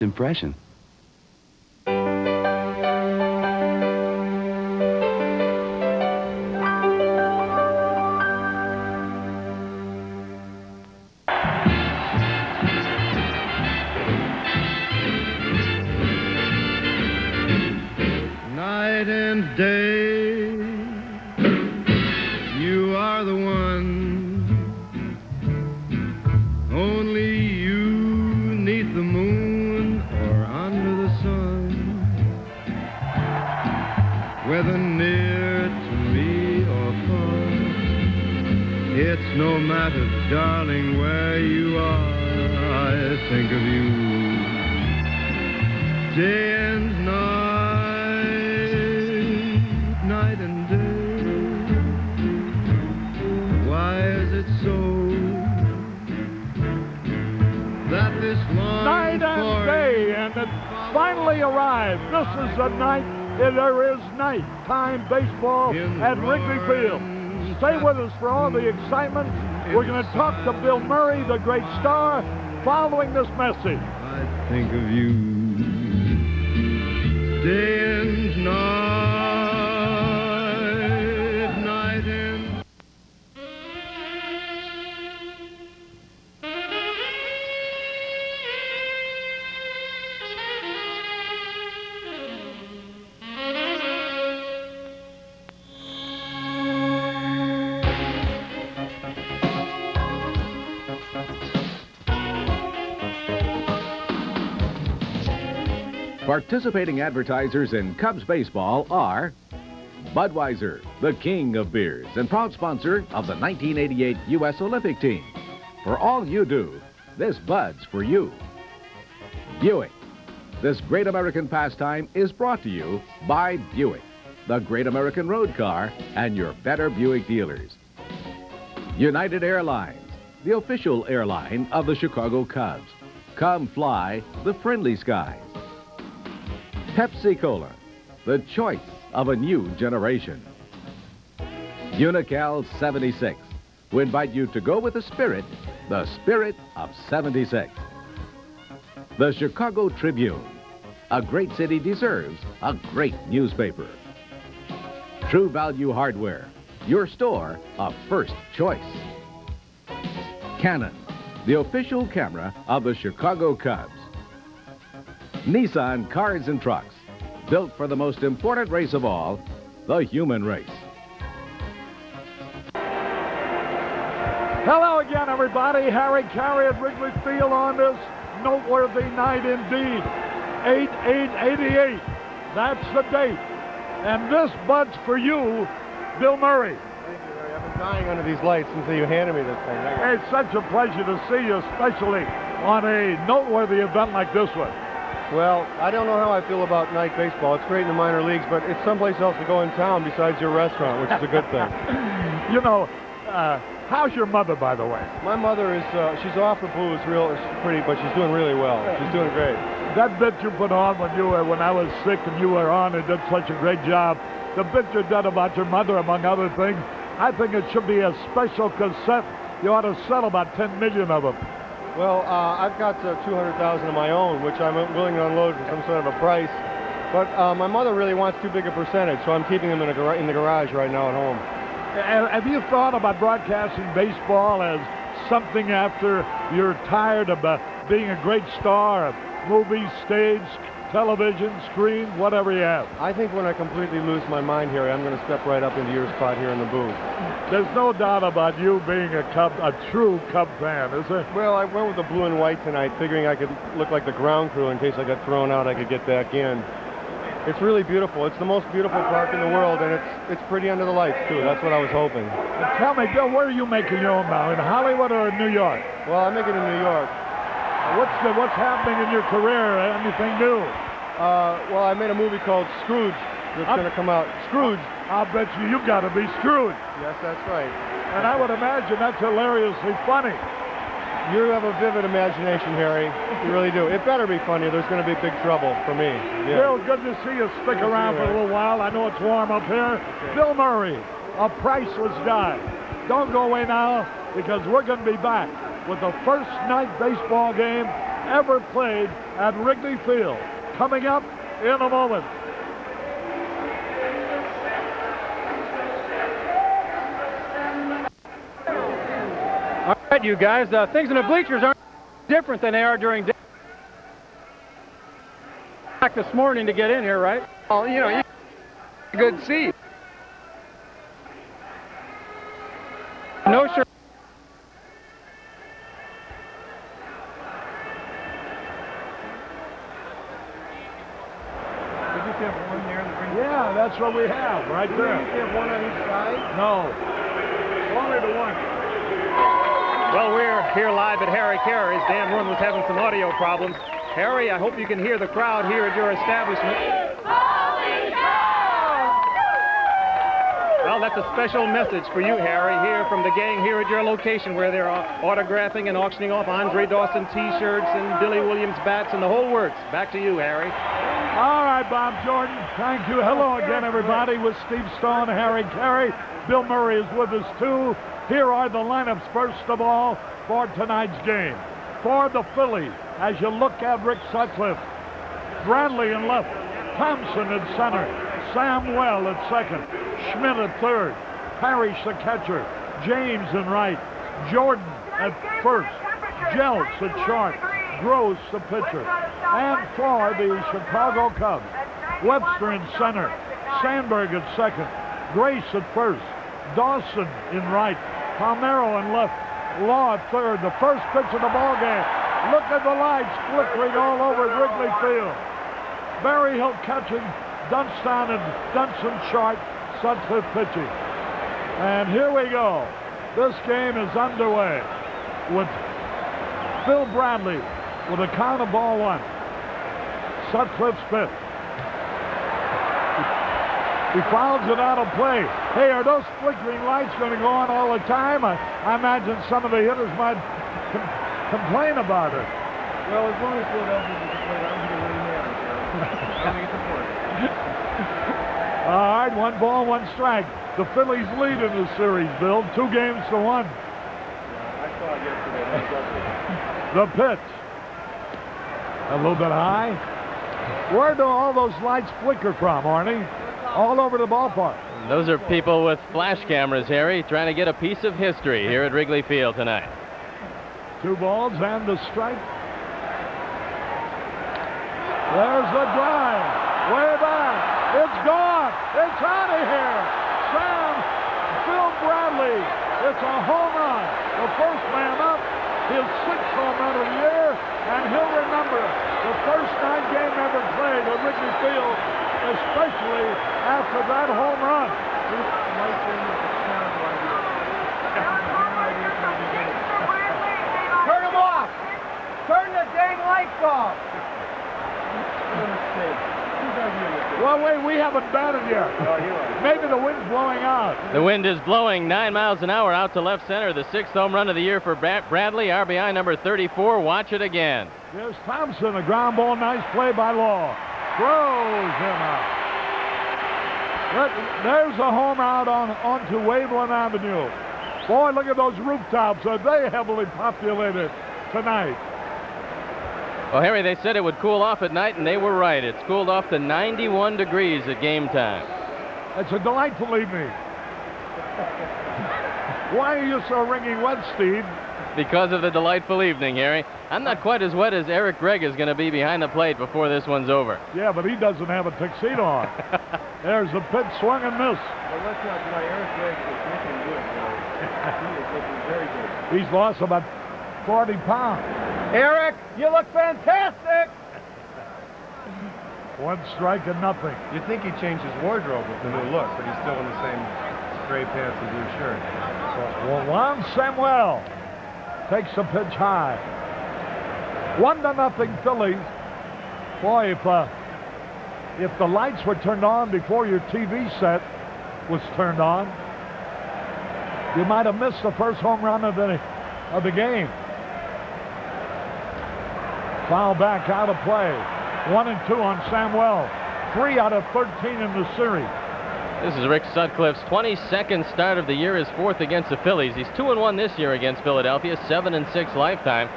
impression. Night and day, you are the one. Only you neath the moon or under the sun. Whether near to me or far, it's no matter, darling, where you are. I think of you day and night and day. Why is it so that this long Night and day, and it finally arrived. This is the night. There is nighttime baseball at Wrigley Field. Stay with us for all the excitement. We're going to talk to Bill Murray, the great star, following this message. I think of you day and night and... Participating advertisers in Cubs baseball are Budweiser, the king of beers and proud sponsor of the 1988 U.S. Olympic team. For all you do, this Bud's for you. Buick. This great American pastime is brought to you by Buick, the great American road car, and your better Buick dealers. United Airlines, the official airline of the Chicago Cubs. Come fly the friendly skies. Pepsi-Cola, the choice of a new generation. Unical 76, we invite you to go with the spirit of 76. The Chicago Tribune, a great city deserves a great newspaper. True Value Hardware, your store of first choice. Canon, the official camera of the Chicago Cubs. Nissan Cars and Trucks, built for the most important race of all, the human race. Hello again, everybody. Harry Carey at Wrigley Field on this noteworthy night indeed. 8/8/88. That's the date. And this Bud's for you, Bill Murray. Thank you, Harry. I've been dying under these lights until you handed me this thing. It's such a pleasure to see you, especially on a noteworthy event like this one. Well, I don't know how I feel about night baseball. It's great in the minor leagues, but it's someplace else to go in town besides your restaurant, which is a good thing. You know, how's your mother, by the way? My mother is, she's off the blues, pretty, but she's doing really well. She's doing great. That bit you put on when I was sick and you were on and did such a great job, the bit you did about your mother, among other things, I think it should be a special cassette. You ought to sell about 10 million of them. Well, I've got 200,000 of my own, which I'm willing to unload for some sort of a price. But my mother really wants too big a percentage, so I'm keeping them in the garage right now at home. Have you thought about broadcasting baseball as something after you're tired of being a great star of movies, stage, television, screen, whatever you have? I think when I completely lose my mind here, I'm going to step right up into your spot here in the booth. There's no doubt about you being a true Cub fan, is there? Well, I went with the blue and white tonight, figuring I could look like the ground crew in case I got thrown out, I could get back in. It's really beautiful. It's the most beautiful park in the world, and it's pretty under the lights, too. That's what I was hoping. Tell me, Bill, where are you making your own now, in Hollywood or in New York? Well, I make it in New York. What's happening in your career? Anything new? Well, I made a movie called Scrooge that's going to come out. Scrooge. I'll bet you got to be Scrooge. Yes, that's right. And I would imagine that's hilariously funny. You have a vivid imagination, Harry. You really do. It better be funny. There's going to be big trouble for me. Yeah. Bill, good to see you. Stick around for a little while. I know it's warm up here. Okay. Bill Murray, a priceless guy. Don't go away now, because we're going to be back with the first night baseball game ever played at Wrigley Field. Coming up in a moment. All right, you guys, things in the bleachers aren't different than they are during day. Back this morning to get in here, right? Well, you know, you good seat. No, sure. Yeah, that's what we have right there. You have one on each side? No. Only the one. Well, we're here live at Harry Carey's. Dan Roon was having some audio problems. Harry, I hope you can hear the crowd here at your establishment. Well, that's a special message for you, Harry, here from the gang here at your location, where they're autographing and auctioning off Andre Dawson T-shirts and Billy Williams bats and the whole works. Back to you, Harry. All right, Bob Jordan. Thank you. Hello again, everybody, with Steve Stone, Harry Carey. Bill Murray is with us, too. Here are the lineups, first of all, for tonight's game. For the Phillies, as you look at Rick Sutcliffe, Bradley in left, Thompson at center, Samuel at second, Schmidt at third, Parrish the catcher, James in right, Jordan at first, Jeltz at short, Gross the pitcher. And for the Chicago Cubs, Webster in center, Sandberg at second, Grace at first, Dawson in right, Palmero in left, Law at third. The first pitch of the ball game. Look at the lights flickering all over Wrigley Field. Berryhill catching, Dunston and Dunson short, Sutcliffe pitching. And here we go. This game is underway with Phil Bradley with a count of ball one. Sutcliffe's fifth. He fouls it out of play. Hey, are those flickering lights going to go on all the time? I imagine some of the hitters might complain about it. Well, as long as Philadelphia doesn't play, I don't think it really matters. I think it's important. All right, 1 ball, 1 strike. The Phillies lead in the series, Bill. 2 games to 1. Yeah, I saw it yesterday. The pitch. A little bit high. Where do all those lights flicker from, Arnie? All over the ballpark. Those are people with flash cameras, Harry, trying to get a piece of history here at Wrigley Field tonight. 2 balls and the strike. There's the drive. Way back. It's gone. It's out of here. Phil Bradley. It's a home run. The first man up. His 6th home run of the year. And he'll remember the first night game ever played at Wrigley Field, especially after that home run. Turn them off! Turn the dang lights off! Well, wait, we haven't batted yet. Maybe the wind's blowing out. The wind is blowing 9 miles an hour out to left center. The 6th home run of the year for Bradley, RBI number 34. Watch it again. Here's Thompson, a ground ball, nice play by Law. Throws him out. There's a home out onto Waveland Avenue. Boy, look at those rooftops. Are they heavily populated tonight? Well, Harry, they said it would cool off at night, and they were right. It's cooled off to 91 degrees at game time. It's a delightful evening. Why are you so wringing wet, Steve? Because of the delightful evening, Harry. I'm not quite as wet as Eric Gregg is going to be behind the plate before this one's over. Yeah, but he doesn't have a tuxedo on. There's the pitch, swung and miss. Well, let's not deny Eric Gregg is looking good. He is looking very good. He's lost about 40 pounds. Eric, you look fantastic! 1 strike and nothing. You'd think he'd change his wardrobe with the new look, but he's still in the same gray pants and blue shirt. Well, Juan Samuel takes the pitch high. 1-0 Phillies. Boy, if the lights were turned on before your TV set was turned on, you might have missed the first home run of the game. Foul back out of play. 1-2 on Samuel. 3 out of 13 in the series. This is Rick Sutcliffe's 22nd start of the year, his 4th against the Phillies. He's 2-1 this year against Philadelphia, 7-6 lifetime.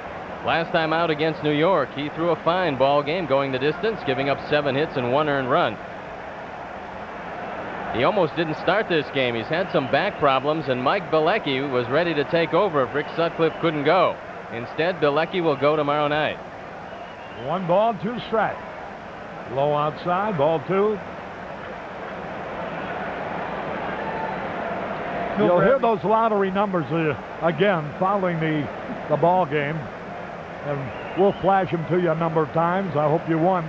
Last time out against New York, he threw a fine ball game going the distance, giving up 7 hits and 1 earned run. He almost didn't start this game. He's had some back problems, and Mike Bilecki was ready to take over if Rick Sutcliffe couldn't go. Instead, Bilecki will go tomorrow night. 1 ball, 2 strikes. Low outside, ball 2. You'll hear those lottery numbers again following the ball game, and we'll flash them to you a number of times. I hope you won.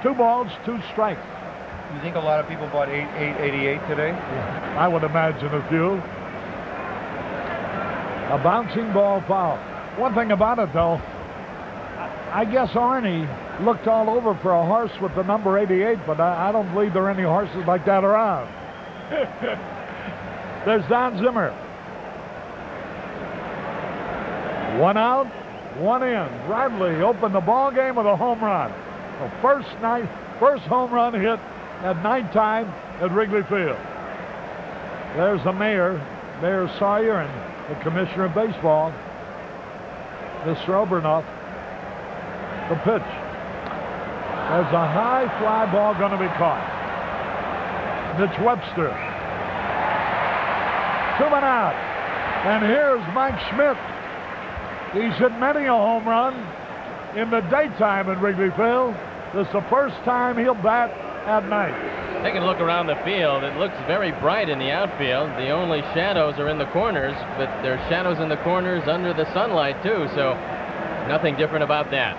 2 balls, 2 strikes. You think a lot of people bought 888 today? Yeah, I would imagine a few. A bouncing ball foul. One thing about it, though, I guess Arnie looked all over for a horse with the number 88, but I don't believe there are any horses like that around. There's Don Zimmer. 1 out, 1 in. Bradley opened the ball game with a home run. The first home run hit at nighttime at Wrigley Field. There's the mayor, Mayor Sawyer, and the commissioner of baseball, Mr. Obernoff. The pitch. There's a high fly ball going to be caught. Mitch Webster. 2 men out. And here's Mike Schmidt. He's hit many a home run in the daytime at Wrigley Field. This is the first time he'll bat at night. Taking a look around the field, it looks very bright in the outfield. The only shadows are in the corners, but there's shadows in the corners under the sunlight too, so nothing different about that.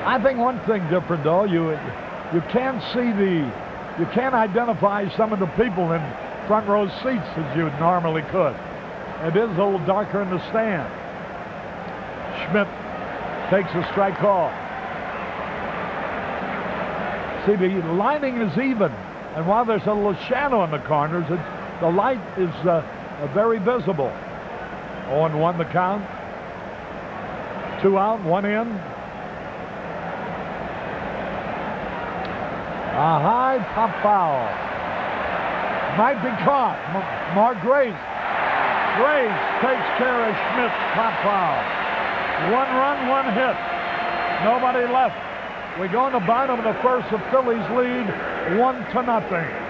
I think one thing different, though, you can't see you can't identify some of the people in front row seats as you normally could. It is a little darker in the stand. Schmidt takes a strike call. See, the lighting is even, and while there's a little shadow in the corners, the light is very visible. 0-1 the count. 2 out, 1 in. A high pop foul. Might be caught. Mark Grace. Grace takes care of Schmidt's pop foul. 1 run, 1 hit. Nobody left. We go in the bottom of the first. The Phillies lead 1-0.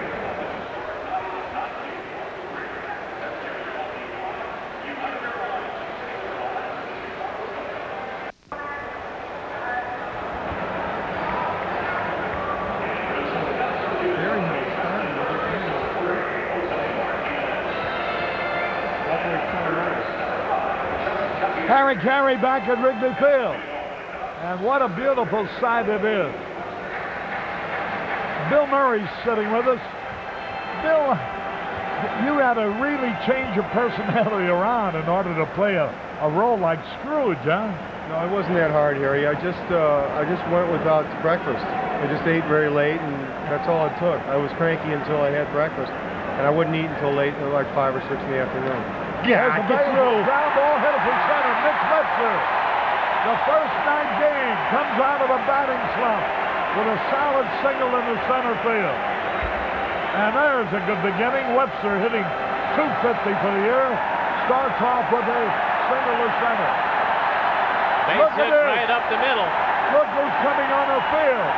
Harry Carey back at Wrigley Field. And what a beautiful sight it is. Bill Murray's sitting with us. Bill, you had to really change your personality around in order to play a role like Scrooge, huh? No, it wasn't that hard, Harry. I just went without breakfast. I just ate very late, and that's all it took. I was cranky until I had breakfast, and I wouldn't eat until late, like 5 or 6 in the afternoon. Yeah, get through. Ground ball hit from center. Mitch Webster. The first night game comes out of a batting slump with a solid single in the center field. And there's a good beginning. Webster hitting .250 for the year. Starts off with a single to center. Base hit right up the middle. Look who's coming on the field.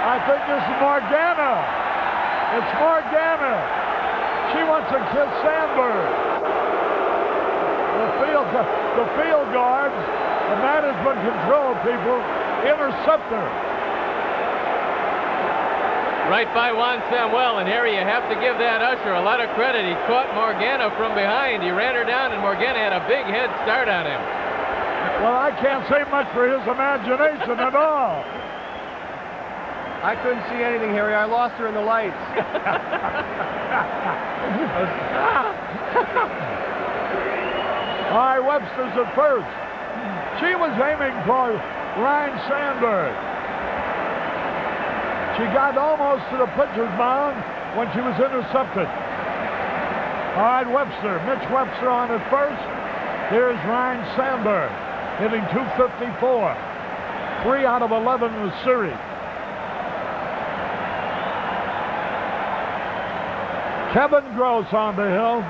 I think this is Morgana. It's Morgana. She wants to kiss Sandberg. The field guards, the management control people, intercept her. Right by Juan Samuel, and Harry, you have to give that usher a lot of credit. He caught Morgana from behind. He ran her down, and Morgana had a big head start on him. Well, I can't say much for his imagination at all. I couldn't see anything, Harry. I lost her in the lights. All right, Webster's at first. She was aiming for Ryan Sandberg. She got almost to the pitcher's mound when she was intercepted. All right, Webster. Mitch Webster on at first. Here's Ryan Sandberg hitting .254. 3 out of 11 in the series. Kevin Gross on the hill.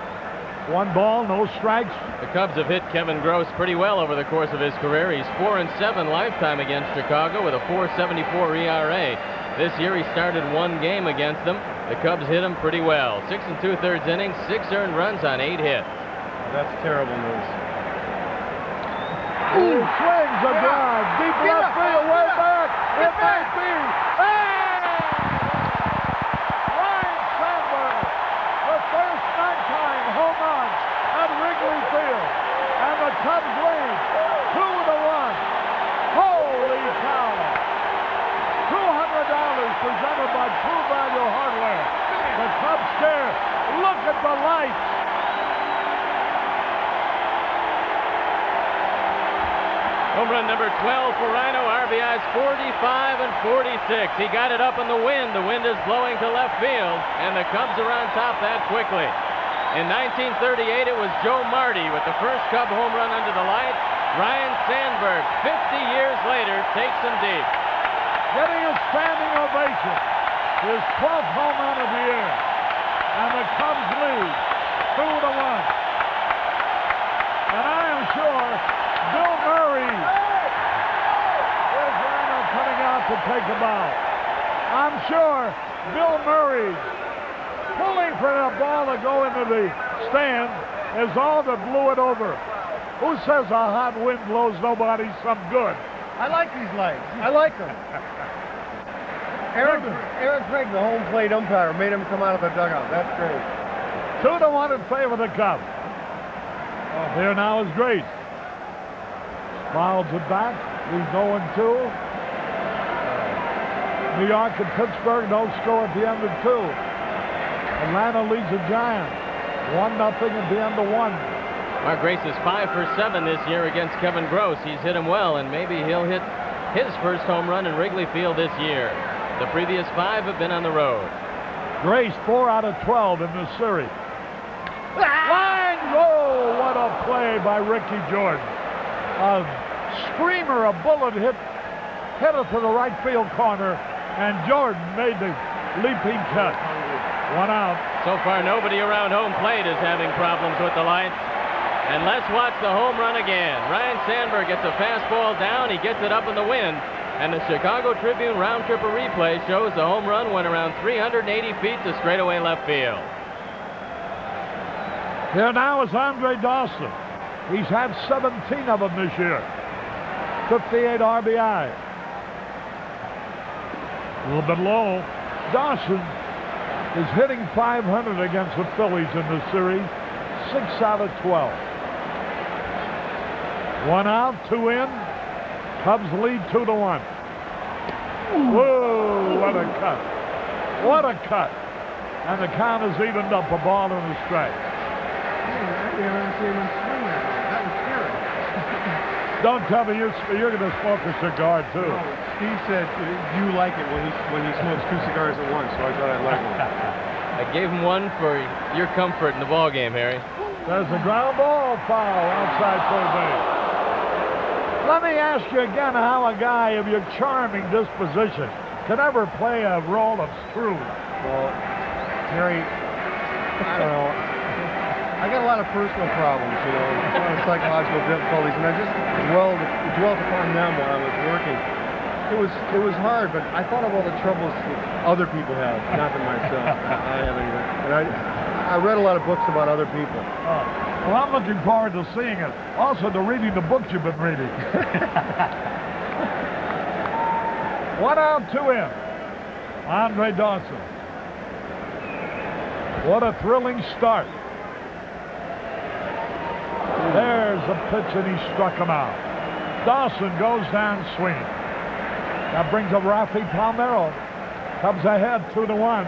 1 ball, no strikes. The Cubs have hit Kevin Gross pretty well over the course of his career. He's 4-7 lifetime against Chicago with a 4.74 ERA. This year he started 1 game against them. The Cubs hit him pretty well. 6 2/3 innings, 6 earned runs on 8 hits. That's terrible news. He swings a drive, deep left field, way back. It may be. Ryan Sandberg, the first nighttime home run at Wrigley Field, and the Cubs lead 2-1. Holy cow! $200 presented by True Value Hardware. The Cubs stare. Look at the lights. Home run number 12 for Rhino. RBIs 45 and 46. He got it up in the wind. The wind is blowing to left field, and the Cubs are on top that quickly. In 1938, it was Joe Marty with the first Cub home run under the lights. Ryan Sandberg, 50 years later, takes him deep. Getting a standing ovation. His 12th home run of the year. And the Cubs lead 2-1. And I am sure Bill Murray is Rhino coming out to take a bow. I'm sure Bill Murray pulling for that ball to go into the stand is all that blew it over. Who says a hot wind blows nobody some good? I like these lights. I like them. Eric Craig, the home plate umpire, made him come out of the dugout. That's great. 2-1 in favor of the Cubs. Here now is Grace. Miles it back. He's 0-2. New York and Pittsburgh no score at the end of 2. Atlanta leads the Giants 1-0 at the end of 1. Mark Grace is 5 for 7 this year against Kevin Gross. He's hit him well, and maybe he'll hit his first home run in Wrigley Field this year. The previous 5 have been on the road. Grace 4 out of 12 in this series. Line! Oh, what a play by Ricky Jordan. A screamer, a bullet hit it to the right field corner, and Jordan made the leaping cut. 1 out. So far, nobody around home plate is having problems with the lights. And let's watch the home run again. Ryan Sandberg gets a fastball down. He gets it up in the wind. And the Chicago Tribune round-tripper replay shows the home run went around 380 feet to straightaway left field. Here now is Andre Dawson. He's had 17 of them this year. 58 RBI. A little bit low. Dawson is hitting .500 against the Phillies in this series. 6 out of 12. 1 out, 2 in. Cubs lead 2-1. Whoa, what a cut. What a cut. And the count is evened up, a ball and a strike. That was scary. Don't tell me you're going to smoke a cigar, too. No, Steve said you like it when he smokes 2 cigars at once, so I thought I'd like it. I gave him one for your comfort in the ball game, Harry. There's a ground ball foul outside third base. Let me ask you again how a guy of your charming disposition can ever play a role of Scrooge. Well, Harry, I don't know. I got a lot of personal problems, you know, a lot of psychological difficulties, and I just dwelt upon them while I was working. It was hard, but I thought of all the troubles that other people have, not than myself. I haven't even. And I read a lot of books about other people. Well, I'm looking forward to seeing it. Also to reading the books you've been reading. 1 out, 2 in. Andre Dawson. What a thrilling start. There's a pitch, and he struck him out. Dawson goes down swinging. That brings up Rafi Palmeiro. Cubs ahead 2-1.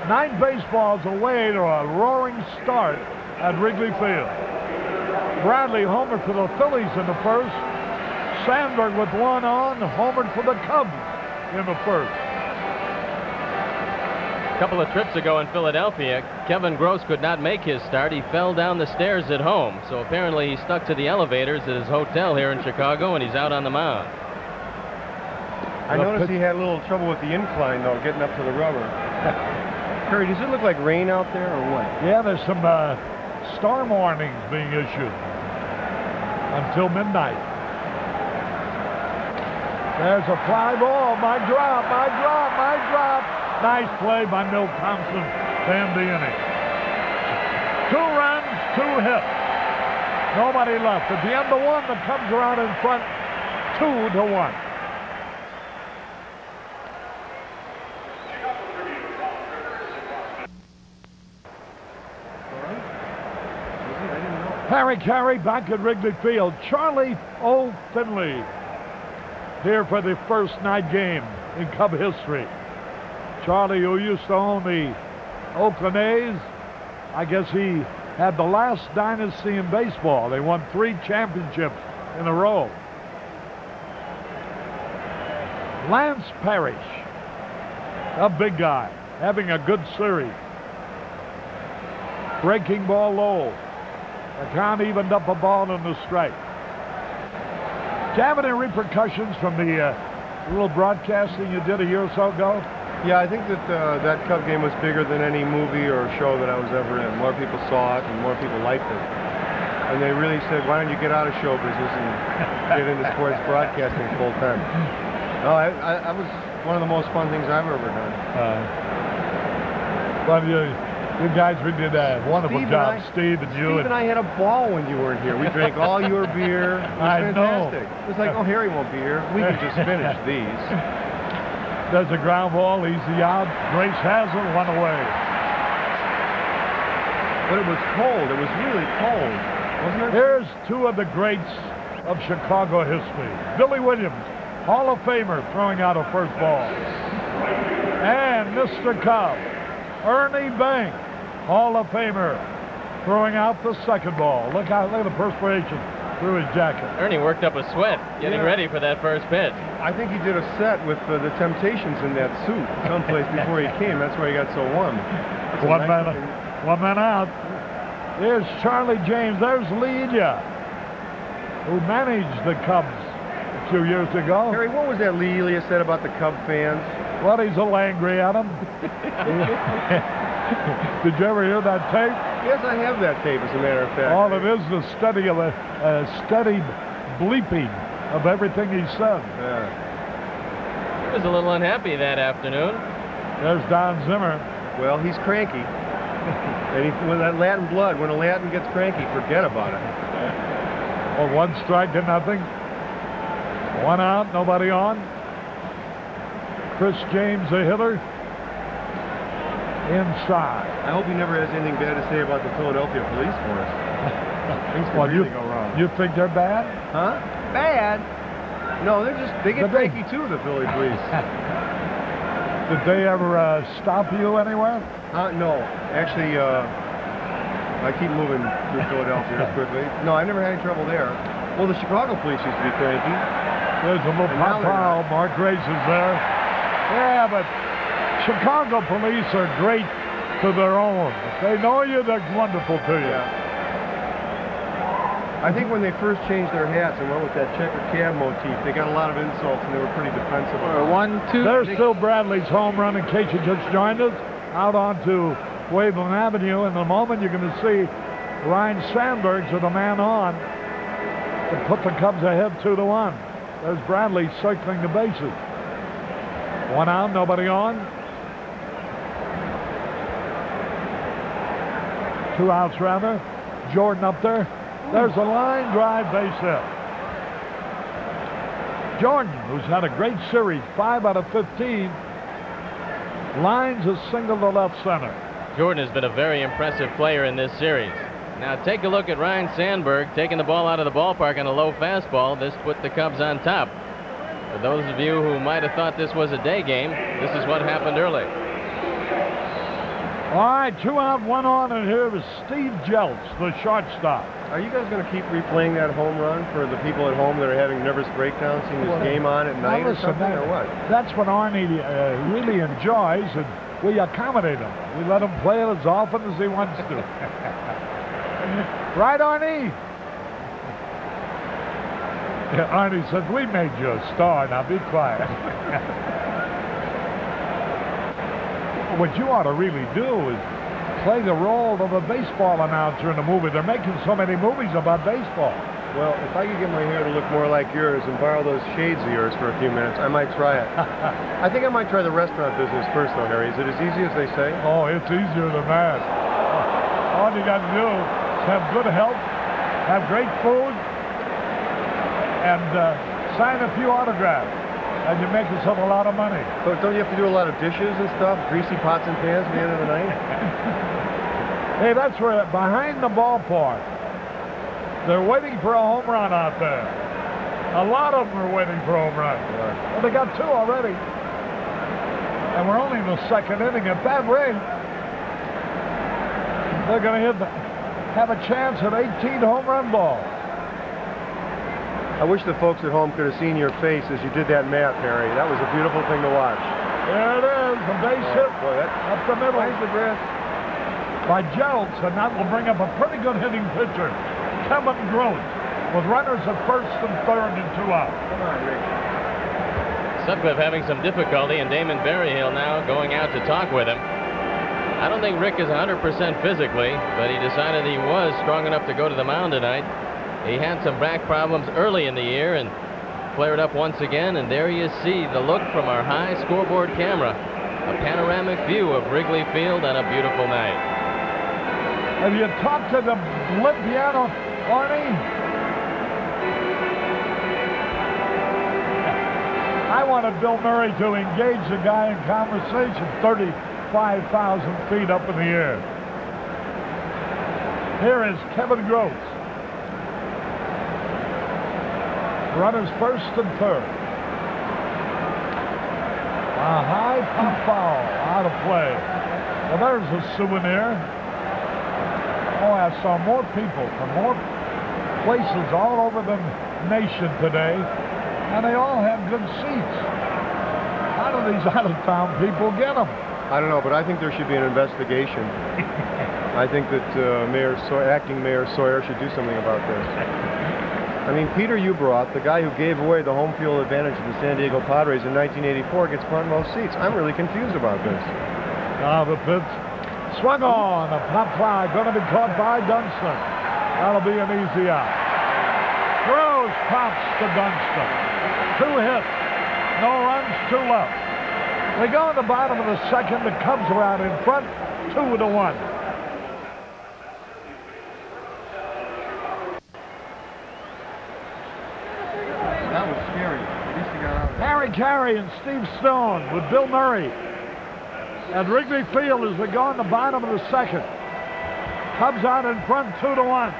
9 baseballs away to a roaring start at Wrigley Field. Bradley homered for the Phillies in the first. Sandberg with 1 on, homered for the Cubs in the first. A couple of trips ago in Philadelphia, Kevin Gross could not make his start. He fell down the stairs at home. So apparently he stuck to the elevators at his hotel here in Chicago, and he's out on the mound. I noticed he had a little trouble with the incline, though, getting up to the rubber. Curry, does it look like rain out there or what? Yeah, there's some storm warnings being issued until midnight. There's a fly ball. My drop. Nice play by Milt Thompson to end the inning. 2 runs, 2 hits. Nobody left. At the end of 1, the Cubs are out in front 2-1. Harry Carey back at Wrigley Field. Charlie O. Finley here for the first night game in Cub history. Charlie, who used to own the Oakland A's, I guess he had the last dynasty in baseball. They won 3 championships in a row. Lance Parrish, a big guy, having a good series. Breaking ball low. The count evened up a ball in the strike. Do you have any repercussions from the little broadcasting you did a year or so ago? Yeah, I think that that Cub game was bigger than any movie or show that I was ever in. More people saw it and more people liked it. And they really said, why don't you get out of show business and get into sports broadcasting full time? No, I was one of the most fun things I've ever done. Well, you guys really did a wonderful job, Steve and you. Steve and I had a ball when you weren't here. We drank all your beer. It was fantastic. It was like, oh, Harry won't be here. We can just finish these. There's a ground ball, easy out. Grace has it, 1 away. But it was cold. It was really cold, wasn't it? Here's 2 of the greats of Chicago history. Billy Williams, Hall of Famer, throwing out a first ball. And Mr. Cub, Ernie Bank, Hall of Famer, throwing out the second ball. Look at the perspiration through his jacket. Ernie worked up a sweat getting ready for that first pitch. I think he did a set with the Temptations in that suit someplace before he came. That's why he got so warm. One man out. Here's Charlie James. There's Lelia, who managed the Cubs a few years ago. Harry, what was that Lelia said about the Cub fans? Well, he's a little angry at him. Did you ever hear that tape? Yes, I have that tape, as a matter of fact. All it is a study of a steady bleeping of everything he said. Yeah. He was a little unhappy that afternoon. There's Don Zimmer. Well, he's cranky. And with that Latin blood, when a Latin gets cranky, forget about it. Well, 1 strike to nothing. 1 out, nobody on. Chris James, the hitter. Inside. I hope he never has anything bad to say about the Philadelphia police force. Things could really go wrong. You think they're bad? Huh? Bad? No, they get cranky too, the Philly police. Did they ever stop you anywhere? No. Actually, I keep moving through Philadelphia quickly. No, I've never had any trouble there. Well, the Chicago police used to be cranky. There's a little pop-out. Mark Grace is there. Yeah, but Chicago police are great to their own. If they know you, they're wonderful to you. Yeah. I think when they first changed their hats and went with that checkered cab motif, they got a lot of insults and they were pretty defensive. 1, 2. There's Phil Bradley's home run, in case you just joined us, out onto Waveland Avenue. In a moment, you're going to see Ryan Sandberg with a man on to put the Cubs ahead 2-1. There's Bradley circling the bases. 1 out, nobody on. 2 outs rather. Jordan up there. There's a line drive base hit. Jordan, who's had a great series, 5 out of 15, lines a single to left center. Jordan has been a very impressive player in this series. Now take a look at Ryan Sandberg taking the ball out of the ballpark on a low fastball. This put the Cubs on top. For those of you who might have thought this was a day game, this is what happened early. All right, 2 out, 1 on, and here is Steve Jeltz, the shortstop. Are you guys going to keep replaying that home run for the people at home that are having nervous breakdowns, seeing this game on at night or something, or what? That's what Arnie really enjoys, and we accommodate him. We let him play it as often as he wants to. Right, Arnie? Yeah, Arnie said, we made you a star, now be quiet. What you ought to really do is play the role of a baseball announcer in a movie. They're making so many movies about baseball. Well, if I could get my hair to look more like yours and borrow those shades of yours for a few minutes, I might try it. I think I might try the restaurant business first, though, Harry. Is it as easy as they say? Oh, it's easier than that. All you got to do is have good health, have great food, and sign a few autographs, and you make yourself a lot of money. But don't you have to do a lot of dishes and stuff? Greasy pots and pans at the end of the night? Hey, that's where, behind the ballpark, they're waiting for a home run out there. A lot of them are waiting for a home run. Yeah. Well, they got 2 already. And we're only in the 2nd inning. At that rate, they're going to have a chance at 18 home run balls. I wish the folks at home could have seen your face as you did that math, Harry. That was a beautiful thing to watch. There it is, the base hit up the middle. Where's the breath? By Jeltz, and that will bring up a pretty good hitting pitcher, Kevin Gross, with runners at first and third and 2 out. Come on, Rick. Sutcliffe having some difficulty, and Damon Berryhill now going out to talk with him. I don't think Rick is 100% physically, but he decided he was strong enough to go to the mound tonight. He had some back problems early in the year and flared up once again, and there you see the look from our high scoreboard camera. A panoramic view of Wrigley Field on a beautiful night. Have you talked to the lip piano, Arnie? I wanted Bill Murray to engage the guy in conversation 35,000 feet up in the air. Here is Kevin Gross. Runners first and third. A high pop foul out of play. Well, there's a souvenir. Oh, I saw more people from more places all over the nation today, and they all have good seats. How do these out-of-town people get them? I don't know, but I think there should be an investigation. I think that acting Mayor Sawyer should do something about this. I mean, Peter Ubroth, the guy who gave away the home field advantage to the San Diego Padres in 1984, gets front row seats. I'm really confused about this. Now the pitch. Swung on. A pop fly going to be caught by Dunston. That'll be an easy out. Gross pops to Dunston. 2 hits. No runs, 2 left. We go in the bottom of the 2nd. The Cubs are out in front, 2-1. That was scary. At least he got out of there. Harry Carey and Steve Stone with Bill Murray at Wrigley Field as we go in the bottom of the 2nd. Cubs out in front, 2-1.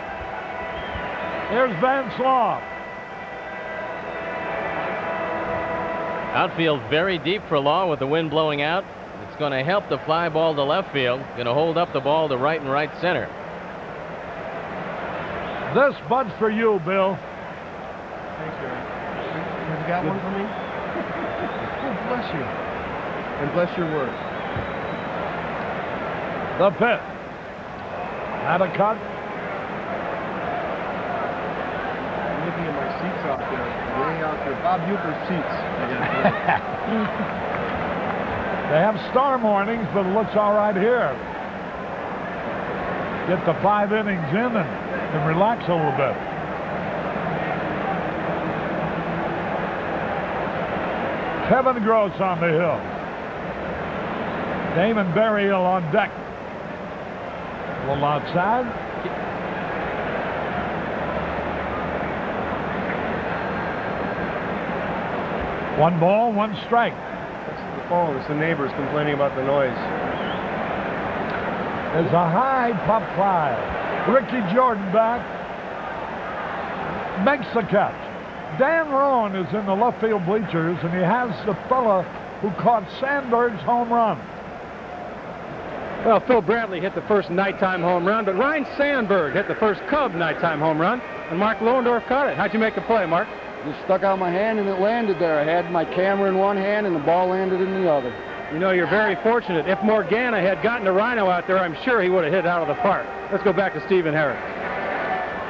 Here's Van Slough. Outfield very deep for Law with the wind blowing out. It's going to help the fly ball to left field. Going to hold up the ball to right and right center. This Bud's for you, Bill. Thanks, Jerry. Have you got one for me? Oh, bless you. And bless your words. The pitch. Had a cut. I'm looking at my seats out there. Way out there. Bob Uecker seats. They have storm warnings, but it looks all right here. Get the 5 innings in and relax a little bit. Kevin Gross on the hill. Damon Berryhill on deck. A little outside. One ball, 1 strike. That's the phone. It's the neighbors complaining about the noise. There's a high pop fly. Ricky Jordan back. Makes the catch. Dan Rowan is in the left field bleachers, and he has the fella who caught Sandberg's home run. Well, Phil Brantley hit the first nighttime home run, but Ryan Sandberg hit the first Cub nighttime home run, and Mark Lohendorf caught it. How'd you make the play, Mark? Just stuck out my hand and it landed there. I had my camera in one hand and the ball landed in the other. You know, you're very fortunate. If Morgana had gotten the Rhino out there, I'm sure he would have hit it out of the park. Let's go back to Stephen Harris.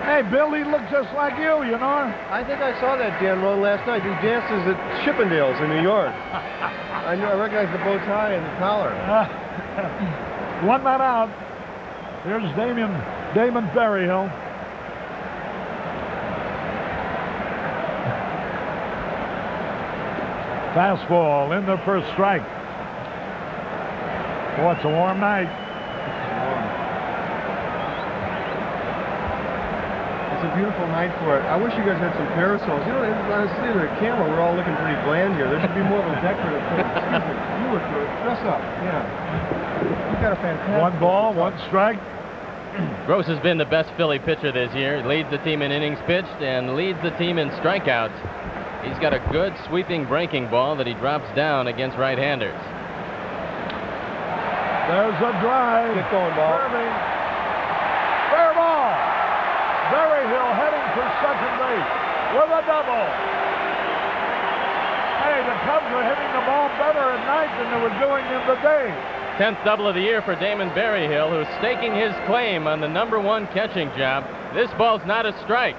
Hey, Bill, he looks just like you know? I think I saw that Dan Rowan last night. He dances at Chippendales in New York. I recognize the bow tie and the collar. 1 man out. Here's Damon Berryhill. Fastball in there for a strike. Boy, it's a warm night. It's a beautiful night for it. I wish you guys had some parasols. You know, I see the camera, we're all looking pretty bland here. There should be more of a decorative thing. You look good. Dress up. Yeah. You got a fantastic... One ball, one strike. Gross has been the best Philly pitcher this year. He leads the team in innings pitched and leads the team in strikeouts. He's got a good sweeping breaking ball that he drops down against right-handers. There's a drive. Get going, ball. Fair ball. Berryhill heading for second base with a double. Hey, the Cubs are hitting the ball better at night than they were doing in the day. 10th double of the year for Damon Berryhill, who's staking his claim on the #1 catching job. This ball's not a strike.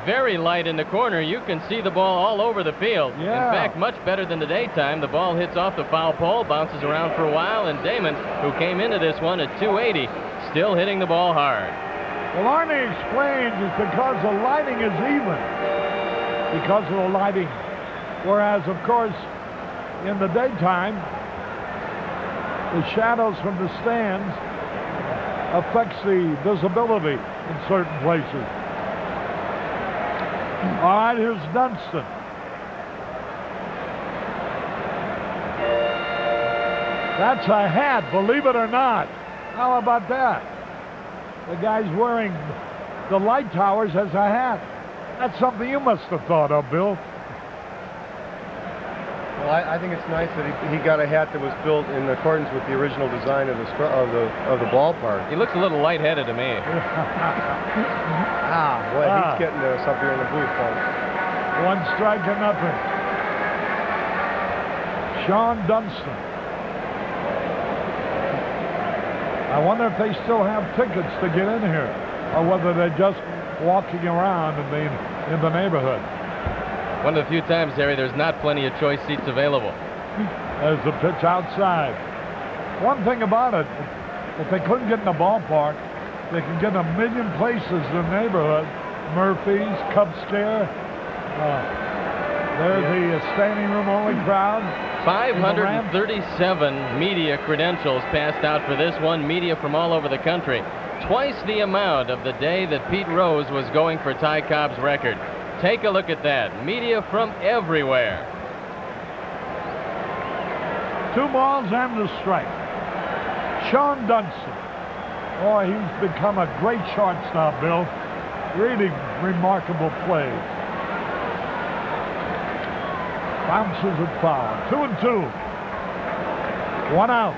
Very light in the corner. You can see the ball all over the field. Yeah. In fact, much better than the daytime. The ball hits off the foul pole, bounces around for a while, and Damon, who came into this one at 280, still hitting the ball hard. Well, Arnie explains it's because the lighting is even. Because of the lighting. Whereas, of course, in the daytime, the shadows from the stands affects the visibility in certain places. All right, here's Dunston. That's a hat, believe it or not. How about that? The guy's wearing the light towers as a hat. That's something you must have thought of, Bill. Well, I think it's nice that he got a hat that was built in accordance with the original design of the ballpark. He looks a little lightheaded to me. Boy, he's getting us up here in the booth, folks. 1 strike to nothing. Sean Dunston. I wonder if they still have tickets to get in here, or whether they're just walking around in the neighborhood. One of the few times, Harry, there's not plenty of choice seats available. There's the pitch outside. One thing about it, if they couldn't get in the ballpark, they can get in a million places in the neighborhood. Murphy's, Cub Scare. There's the standing room only crowd. 537 media credentials passed out for this one. Media from all over the country. Twice the amount of the day that Pete Rose was going for Ty Cobb's record. Take a look at that. Media from everywhere. 2 balls and a strike. Sean Dunston. Boy, he's become a great shortstop, Bill. Really remarkable play. Bounces it foul. 2-2. 1 out.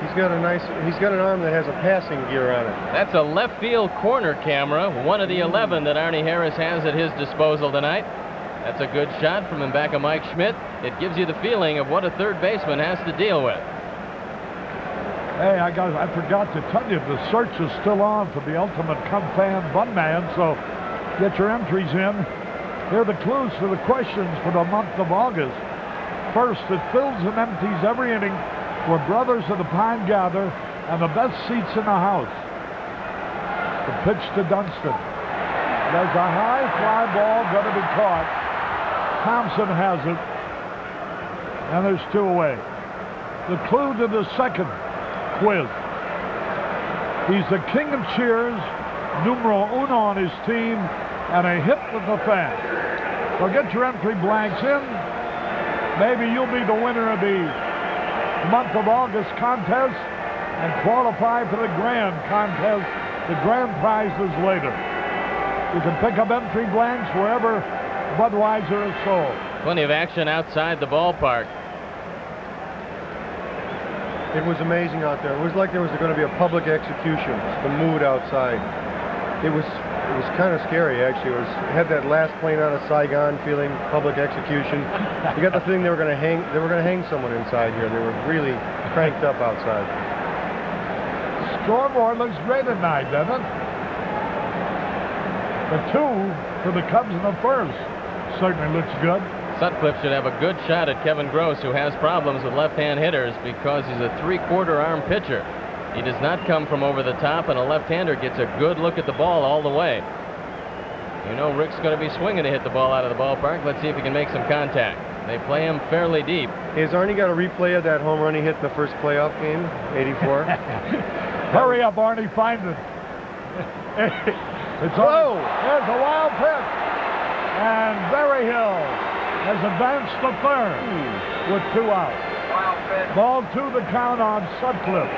He's got an arm that has a passing gear on it. That's a left field corner camera, one of the 11 that Arnie Harris has at his disposal tonight. That's a good shot from him back of Mike Schmidt. It gives you the feeling of what a third baseman has to deal with. Hey, I forgot to tell you, the search is still on for the Ultimate Cub Fan Bun Man, so get your entries in. Here are the clues to the questions for the month of August. First, it fills and empties every inning where brothers of the pine gather and the best seats in the house. The pitch to Dunston. There's a high fly ball going to be caught. Thompson has it. And there's 2 away. The clue to the second quiz. He's the king of cheers, numero uno on his team, and a hit with the fans. So get your entry blanks in. Maybe you'll be the winner of the month of August contest and qualify for the grand contest, the grand prizes later. You can pick up entry blanks wherever Budweiser is sold. Plenty of action outside the ballpark. It was amazing out there. It was like there was going to be a public execution. The mood outside. It was kind of scary, actually. It had that last plane out of Saigon feeling, public execution. You got the feeling they were going to hang someone inside here. They were really cranked up outside. Scoreboard looks great tonight, doesn't it? The 2 for the Cubs in the first certainly looks good. Sutcliffe should have a good shot at Kevin Gross, who has problems with left-hand hitters because he's a 3/4 arm pitcher. He does not come from over the top, and a left-hander gets a good look at the ball all the way. You know Rick's going to be swinging to hit the ball out of the ballpark. Let's see if he can make some contact. They play him fairly deep. Has Arnie got a replay of that home run he hit in the first playoff game, '84? Hurry up, Arnie, find it. It's on. There's a wild pitch. And Berryhill has advanced to third with 2 outs. Ball 2 the count on Sutcliffe,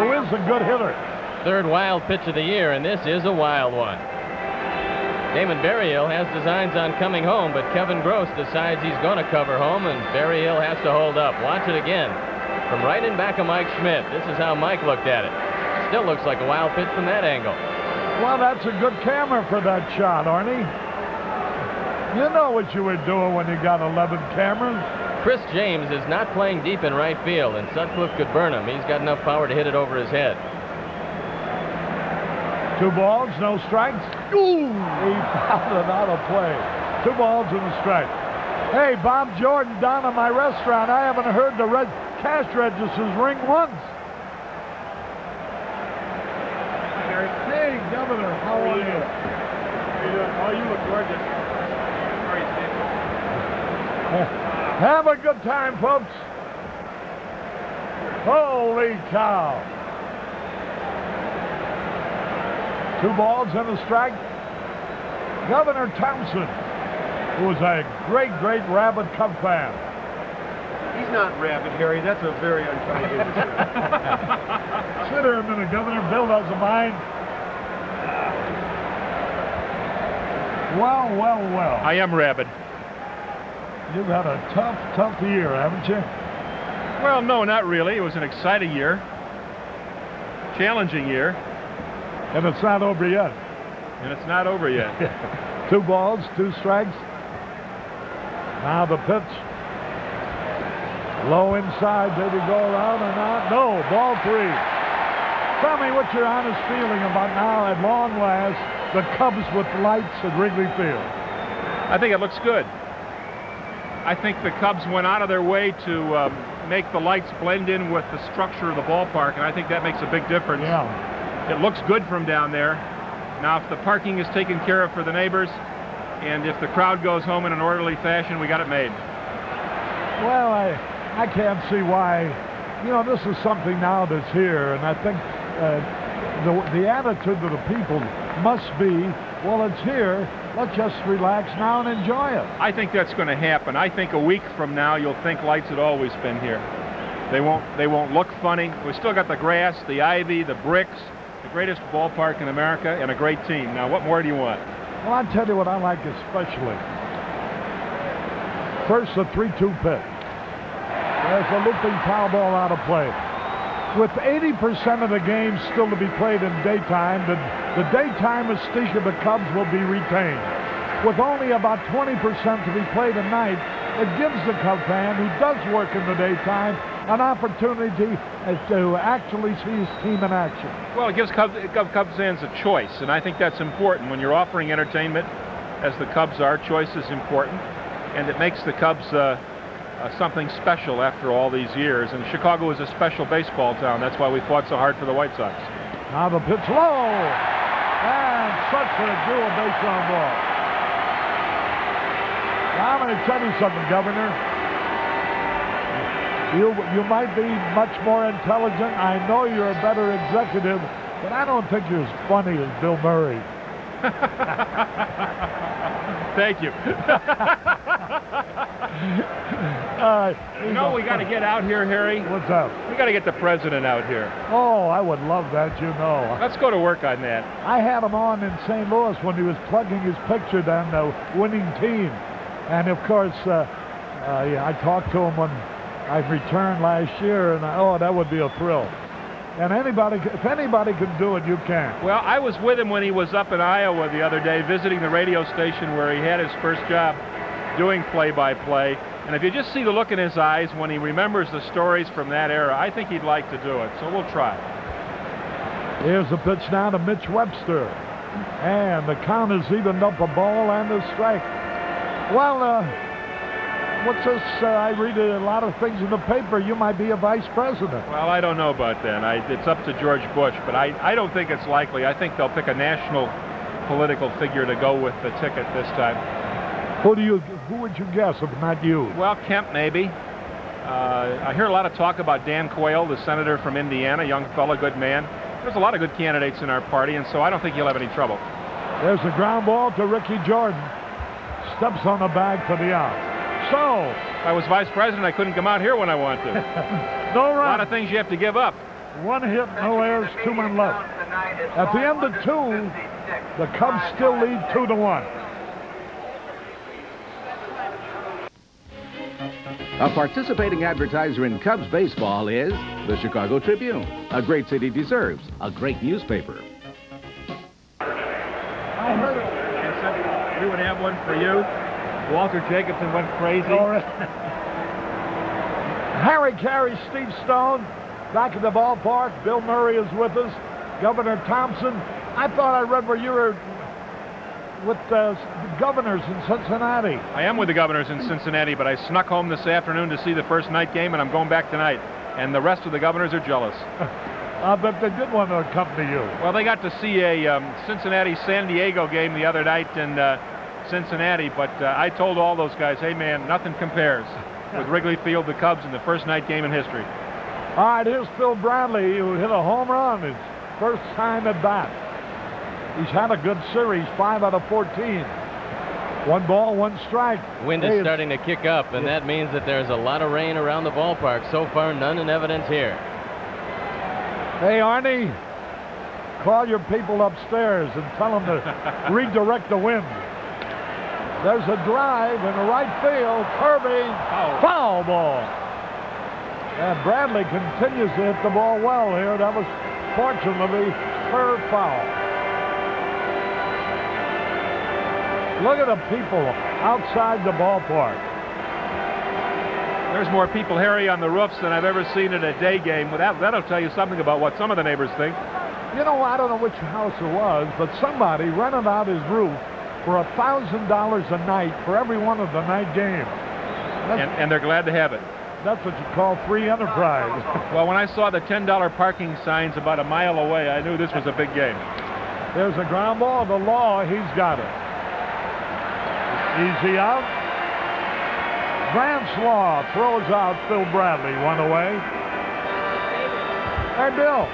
who is a good hitter. Third wild pitch of the year, and this is a wild one. Damon Berryhill has designs on coming home, but Kevin Gross decides he's going to cover home, and Berryhill has to hold up. Watch it again. From right in back of Mike Schmidt. This is how Mike looked at it. Still looks like a wild pitch from that angle. Well, that's a good camera for that shot, Arnie. You know what you were doing when you got 11 cameras. Chris James is not playing deep in right field, and Sutcliffe could burn him. He's got enough power to hit it over his head. 2 balls, no strikes. Ooh! He fouled it out of play. 2 balls and a strike. Hey, Bob Jordan, down at my restaurant, I haven't heard the cash registers ring once. Hey, Governor, how are you? Oh, you look gorgeous. Have a good time, folks. Holy cow. 2 balls and a strike. Governor Thompson, who was a great, great rabid Cub fan. He's not rabid, Harry. That's a very unkind industry. Sit here a minute, Governor. Bill doesn't mind. Well, well, well. I am rabid. You've had a tough, tough year, haven't you? Well, no, not really. It was an exciting year. Challenging year. And it's not over yet. And it's not over yet. 2 balls, 2 strikes. Now the pitch. Low inside. Did he go around or not? No, ball 3. Tell me what your honest feeling about now, at long last, the Cubs with lights at Wrigley Field. I think it looks good. I think the Cubs went out of their way to make the lights blend in with the structure of the ballpark, and I think that makes a big difference. Yeah. It looks good from down there. Now, if the parking is taken care of for the neighbors, and if the crowd goes home in an orderly fashion, we got it made. Well, I can't see why. You know, this is something now that's here, and I think the attitude of the people must be, well, it's here. Let's just relax now and enjoy it. I think that's going to happen. I think a week from now, you'll think lights had always been here. They won't look funny. We still got the grass, the ivy, the bricks, the greatest ballpark in America, and a great team. Now, what more do you want? Well, I'll tell you what I like especially. First, the 3-2 pitch. There's a looping foul ball out of play. With 80% of the game still to be played in daytime, the daytime mystique of the Cubs will be retained. With only about 20% to be played at night, it gives the Cub fan who does work in the daytime an opportunity to actually see his team in action. Well, it gives Cubs fans a choice, and I think that's important. When you're offering entertainment, as the Cubs are, choice is important, and it makes the Cubs something special after all these years. And Chicago is a special baseball town. That's why we fought so hard for the White Sox. Now the pitch low, and Sutcliffe drew a base run ball. Now I'm going to tell you something, Governor. You might be much more intelligent. I know you're a better executive, but I don't think you're as funny as Bill Murray. Thank you. You know, we got to get out here, Harry. What's up? We got to get the president out here. Oh, I would love that, you know. Let's go to work on that. I had him on in St. Louis when he was plugging his picture down the winning team. And, of course, I talked to him when I returned last year, and that would be a thrill. And if anybody can do it, you can. Well, I was with him when he was up in Iowa the other day visiting the radio station where he had his first job doing play-by-play. And if you just see the look in his eyes when he remembers the stories from that era, I think he'd like to do it. So we'll try. Here's the pitch now to Mitch Webster. And the count is evened up, a ball and a strike. Well, what's this? I read a lot of things in the paper. You might be a vice president. Well, I don't know about that. It's up to George Bush, but I don't think it's likely. I think they'll pick a national political figure to go with the ticket this time. Who would you guess if not you? Well, Kemp maybe. I hear a lot of talk about Dan Quayle, the senator from Indiana, young fella, good man. There's a lot of good candidates in our party, and so I don't think he'll have any trouble. There's a ground ball to Ricky Jordan. Steps on the bag for the out. So, if I was vice president, I couldn't come out here when I want to. No run. A lot of things you have to give up. 1 hit, no errors, 2 men left. At the end of 2, the Cubs still lead 2-1. A participating advertiser in Cubs baseball is the Chicago Tribune. A great city deserves a great newspaper. I heard it. We would have one for you. Walter Jacobson went crazy. Harry Carey, Steve Stone, back at the ballpark. Bill Murray is with us. Governor Thompson. I thought I read where you were with the governors in Cincinnati. I am with the governors in Cincinnati, but I snuck home this afternoon to see the first night game, and I'm going back tonight. And the rest of the governors are jealous. I bet they did want to accompany you. Well, they got to see a Cincinnati-San Diego game the other night in Cincinnati, but I told all those guys, hey, man, nothing compares with Wrigley Field, the Cubs, in the first night game in history. All right, here's Phil Bradley, who hit a home run his first time at bat. He's had a good series, 5 out of 14. 1 ball, 1 strike. Wind is starting to kick up, and that means that there's a lot of rain around the ballpark. So far, none in evidence here. Hey, Arnie, call your people upstairs and tell them to redirect the wind. There's a drive in the right field, curving, foul ball. And Bradley continues to hit the ball well here. That was fortunately her foul. Look at the people outside the ballpark. There's more people, Harry, on the roofs than I've ever seen at a day game. Well, that'll tell you something about what some of the neighbors think. You know, I don't know which house it was, but somebody rented out his roof for $1,000 a night for every one of the night games. And they're glad to have it. That's what you call free enterprise. Well, when I saw the $10 parking signs about a mile away, I knew this was a big game. There's a ground ball. The Law, he's got it. Easy out. Grant's Law throws out Phil Bradley, 1 away. Hey, Bill.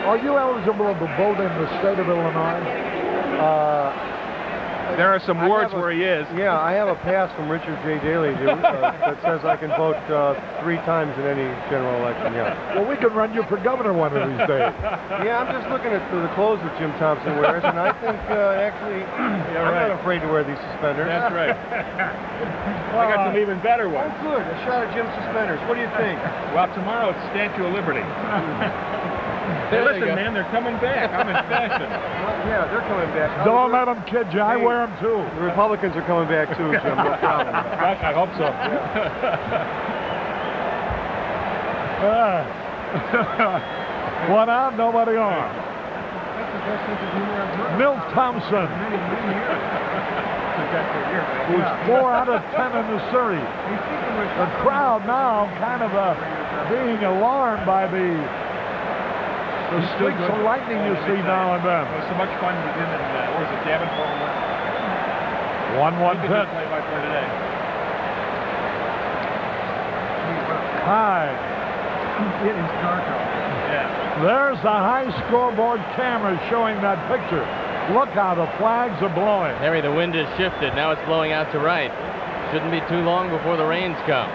Are you eligible to vote in the state of Illinois? There are some wards where he is. Yeah, I have a pass from Richard J. Daley that says I can vote 3 times in any general election, yeah. Well, we can run you for governor one of these days. Yeah, I'm just looking at the clothes that Jim Thompson wears, and I think actually I'm not afraid to wear these suspenders. That's right. I got some even better ones. Oh, good. A shot of Jim's suspenders. What do you think? Well, tomorrow it's Statue of Liberty. Hey, listen, man, they're coming back. I'm in fashion. Yeah, they're coming back. Don't let them kid you. I wear them too. The Republicans are coming back too, Jim. No problem. Gosh, I hope so. One out, nobody on. Milt Thompson, who's 4 out of 10 in the series. The crowd now kind of being alarmed by the streaks of lightning you see now and then. It was so much fun we did in, what was it, Davenport? 1-1 pitch. Play-by-play today. High. It is dark out. Yeah. There's the high scoreboard camera showing that picture. Look how the flags are blowing. Harry, the wind has shifted. Now it's blowing out to right. Shouldn't be too long before the rains come.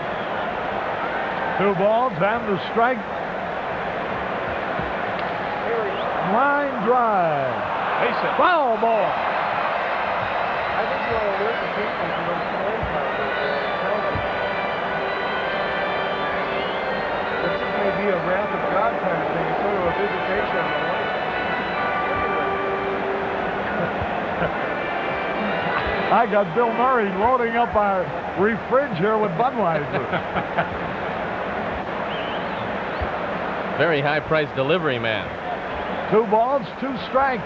2 balls and the strike. Line drive. Foul ball. I think you want to alert the people to those storm clouds. This may be a wrath of God kind of thing. It's sort of a visitation on the light. I got Bill Murray loading up our refrigerator with Budweiser. Very high-priced delivery man. 2 balls, 2 strikes.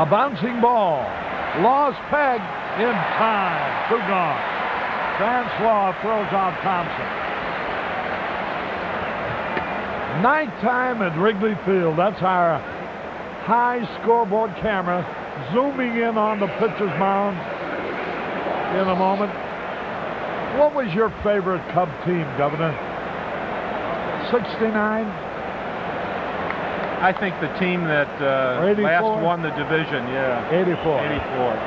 A bouncing ball. Law's peg in time. 2 gone. Vance Law throws out Thompson. Nighttime at Wrigley Field. That's our high scoreboard camera zooming in on the pitcher's mound in a moment. What was your favorite Cub team, Governor? 69? I think the team that last won the division, yeah. 84. 84.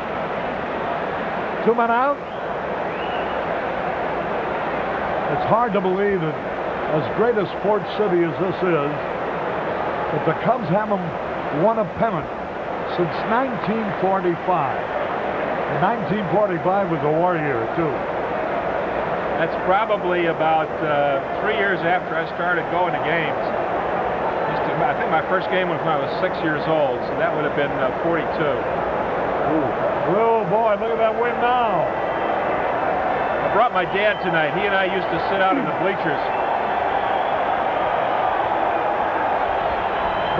2 men out. It's hard to believe that as great a sports city as this is, that the Cubs haven't won a pennant since 1945. And 1945 was a war year, too. That's probably about 3 years after I started going to games. I think my first game was when I was 6 years old, so that would have been 42. Oh, boy, look at that wind now. I brought my dad tonight. He and I used to sit out in the bleachers.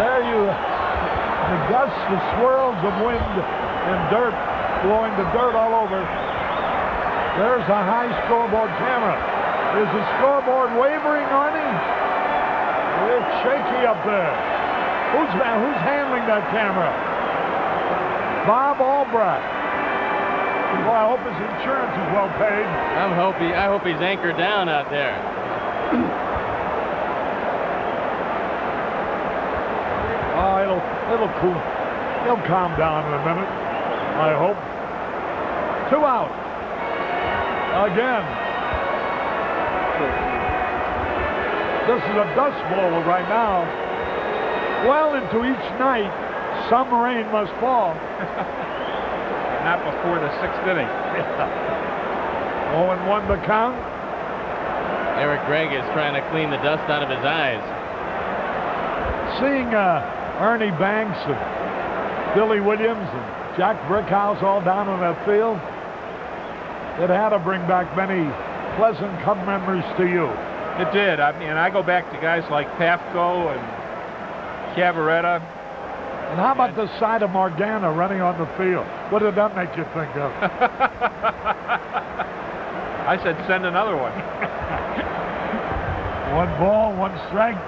There the gusts, the swirls of wind and dirt, blowing the dirt all over. There's a high scoreboard camera. Is the scoreboard wavering on him? It's shaky up there. Who's handling that camera? Bob Albright. Boy, I hope his insurance is well paid. I hope he's anchored down out there. Oh, it'll cool. He'll calm down in a minute, I hope. 2 out. Again. This is a dust bowl right now. Well into each night, some rain must fall. Not before the 6th inning. 0-1 the count. Eric Gregg is trying to clean the dust out of his eyes. Seeing Ernie Banks and Billy Williams and Jack Brickhouse all down on that field, it had to bring back many pleasant Cub memories to you. It did. I mean, I go back to guys like Pafko and Cavaretta. And how about the sight of Morgana running on the field? What did that make you think of? I said send another one. 1 ball, 1 strike.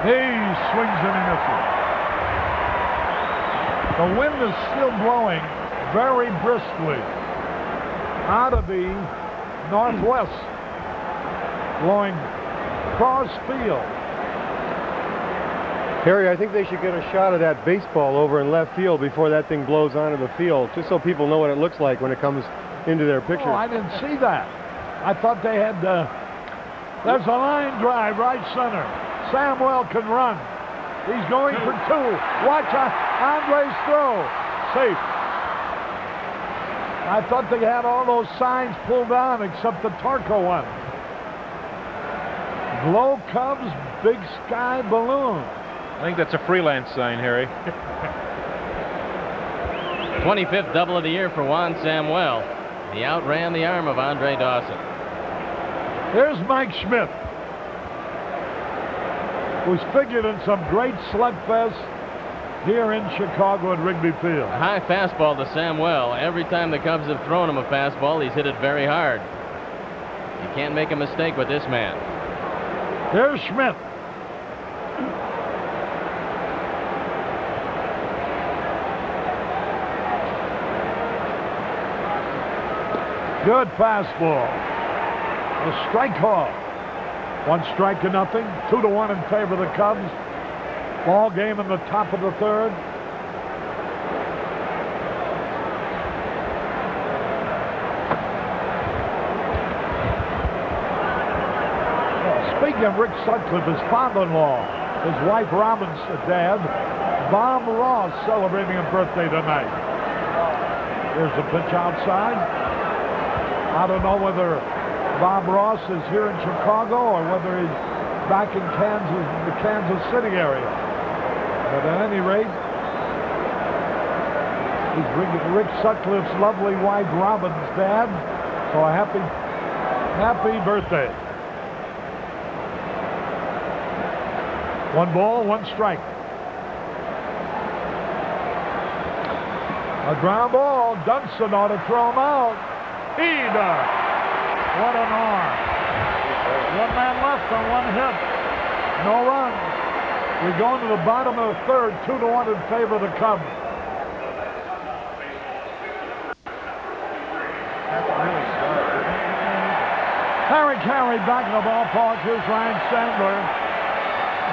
He swings and he misses. The wind is still blowing very briskly out of the northwest, blowing cross field. Harry, I think they should get a shot of that baseball over in left field before that thing blows onto the field, just so people know what it looks like when it comes into their picture. Oh, I didn't see that. I thought they had, there's a line drive right center. Samuel can run. He's going for 2. Watch Andre's throw. Safe. I thought they had all those signs pulled down except the Tarco one. Glow Cubs, Big Sky Balloon. I think that's a freelance sign, Harry. 25th double of the year for Juan Samuel. He outran the arm of Andre Dawson. Here's Mike Schmidt, who's figured in some great slugfests here in Chicago at Wrigley Field. A high fastball to Samuel. Every time the Cubs have thrown him a fastball, he's hit it very hard. You can't make a mistake with this man. Here's Schmidt. Good fastball. A strike call. 1 strike to nothing. 2-1 in favor of the Cubs. Ball game in the top of the 3rd. Speaking of Rick Sutcliffe, his father-in-law, his wife Robin's dad, Bob Ross, celebrating a birthday tonight. There's a pitch outside. I don't know whether Bob Ross is here in Chicago or whether he's back in Kansas, the Kansas City area. But at any rate, he's Rick Sutcliffe's lovely wife Robin's dad. So a happy birthday. 1 ball, 1 strike. A ground ball. Dunston ought to throw him out. He does. What an arm. One man left on one hit. No runs. We go into the bottom of the third, 2-1 in favor of the Cubs. That's really sharp. Harry Carey back in the ballpark. Here's Ryan Sandberg.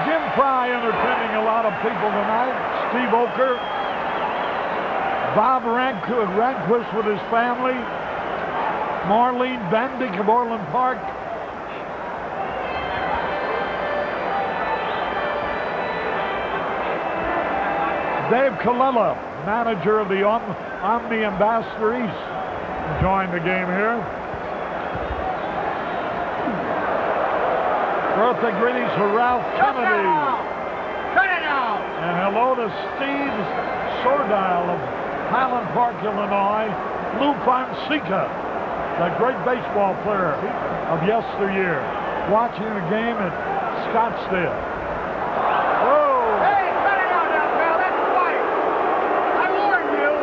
Jim Fry entertaining a lot of people tonight. Steve Oker. Bob Rehnquist with his family. Marlene Bandick of Orland Park. Dave Colella, manager of the Omni Ambassador East, joined the game here. Birthday greetings for Ralph Kennedy. Cut it out! And hello to Steve Sordile of Highland Park, Illinois. Lou Fonseca, the great baseball player of yesteryear, watching the game at Scottsdale. Whoa! Hey, cut it out now, pal. That's white. I warned you.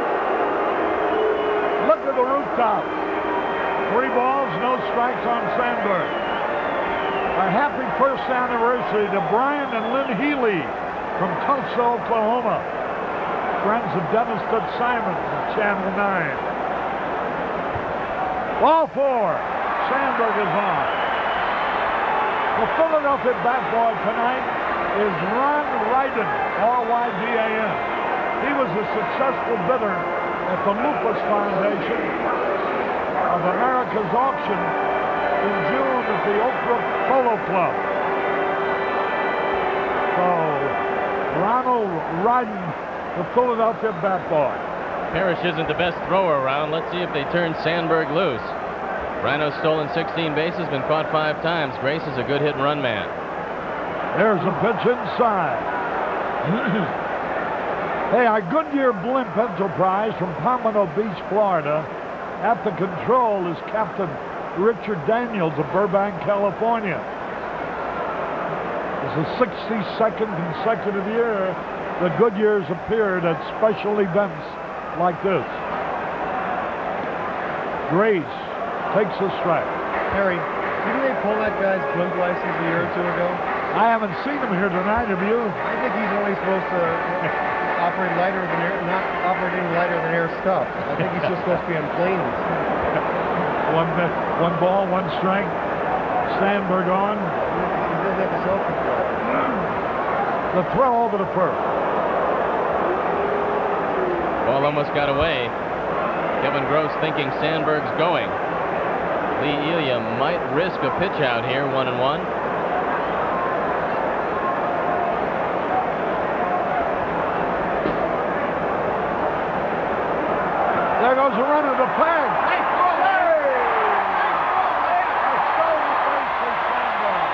Look at the rooftop. 3 balls, no strikes on Sandberg. A happy first anniversary to Brian and Lynn Healy from Tulsa, Oklahoma. Friends of Dennis Fitzsimons of Channel 9. Ball 4. Sandberg is on. The Philadelphia bat boy tonight is Ron Ryden, R-Y-D-A-N. He was a successful bidder at the Lupus Foundation of America's auction in June at the Oak Brook Polo Club. So, Ronald Ryden, the Philadelphia bat boy. Parrish isn't the best thrower around. Let's see if they turn Sandberg loose. Rhino's stolen 16 bases, been caught 5 times. Grace is a good hit and run man. There's a pitch inside. Hey, our Goodyear Blimp Enterprise from Pompano Beach, Florida. At the control is Captain Richard Daniels of Burbank, California. It's the 62nd consecutive year that Goodyear's appeared at special events like this. Grace takes a strike. Harry, didn't they pull that guy's blimp license a year or 2 ago? I haven't seen him here tonight, have you? I think he's only supposed to operate lighter than air, not operate any lighter than air stuff. I think he's just supposed to be on planes. One ball, 1 strike. Sandberg on. He doesn't have the self-control. The throw over the first. Ball almost got away. Kevin Gross thinking Sandberg's going. Lee Elia might risk a pitch out here, 1-1. There goes the runner, the flag. Nice ball, Larry. A stolen base for Sandberg.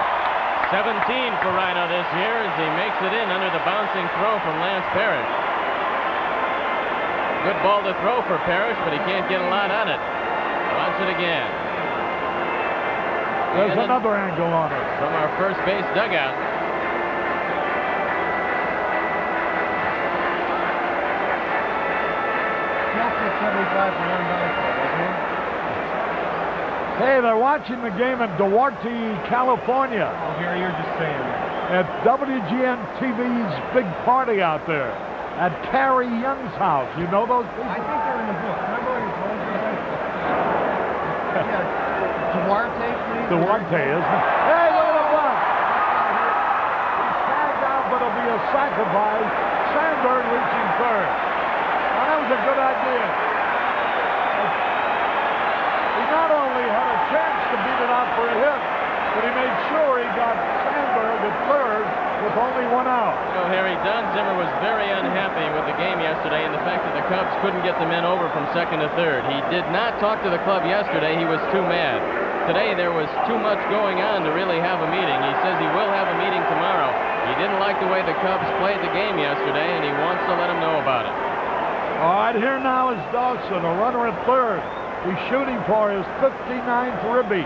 17 for Rhino this year as he makes it in under the bouncing throw from Lance Parrish. Good ball to throw for Parrish, but he can't get a lot on it. Watch it again. There's another angle on it. From our first base dugout. That's 75 for 1 baseball, wasn't it? Hey, they're watching the game in Duarte, California. Oh, Harry, you're just saying that. At WGN TV's big party out there at Carrie Young's house. You know those people? I think they're in the book. Can I borrow your phone for a second? Yeah. Duarte, please. Duarte, isn't it? Hey, look at the bunt. He's tagged out, but it'll be a sacrifice. Sandberg reaching third. Now, that was a good idea. He not only had a chance to beat it out for a hit, but he made sure he got Sandberg at third with only 1 out. You know, Harry, Don Zimmer was very unhappy with the game yesterday and the fact that the Cubs couldn't get the men over from second to third. He did not talk to the club yesterday. He was too mad. Today there was too much going on to really have a meeting. He says he will have a meeting tomorrow. He didn't like the way the Cubs played the game yesterday, and he wants to let them know about it. All right, here now is Dawson, a runner at third. He's shooting for his 59th ribby.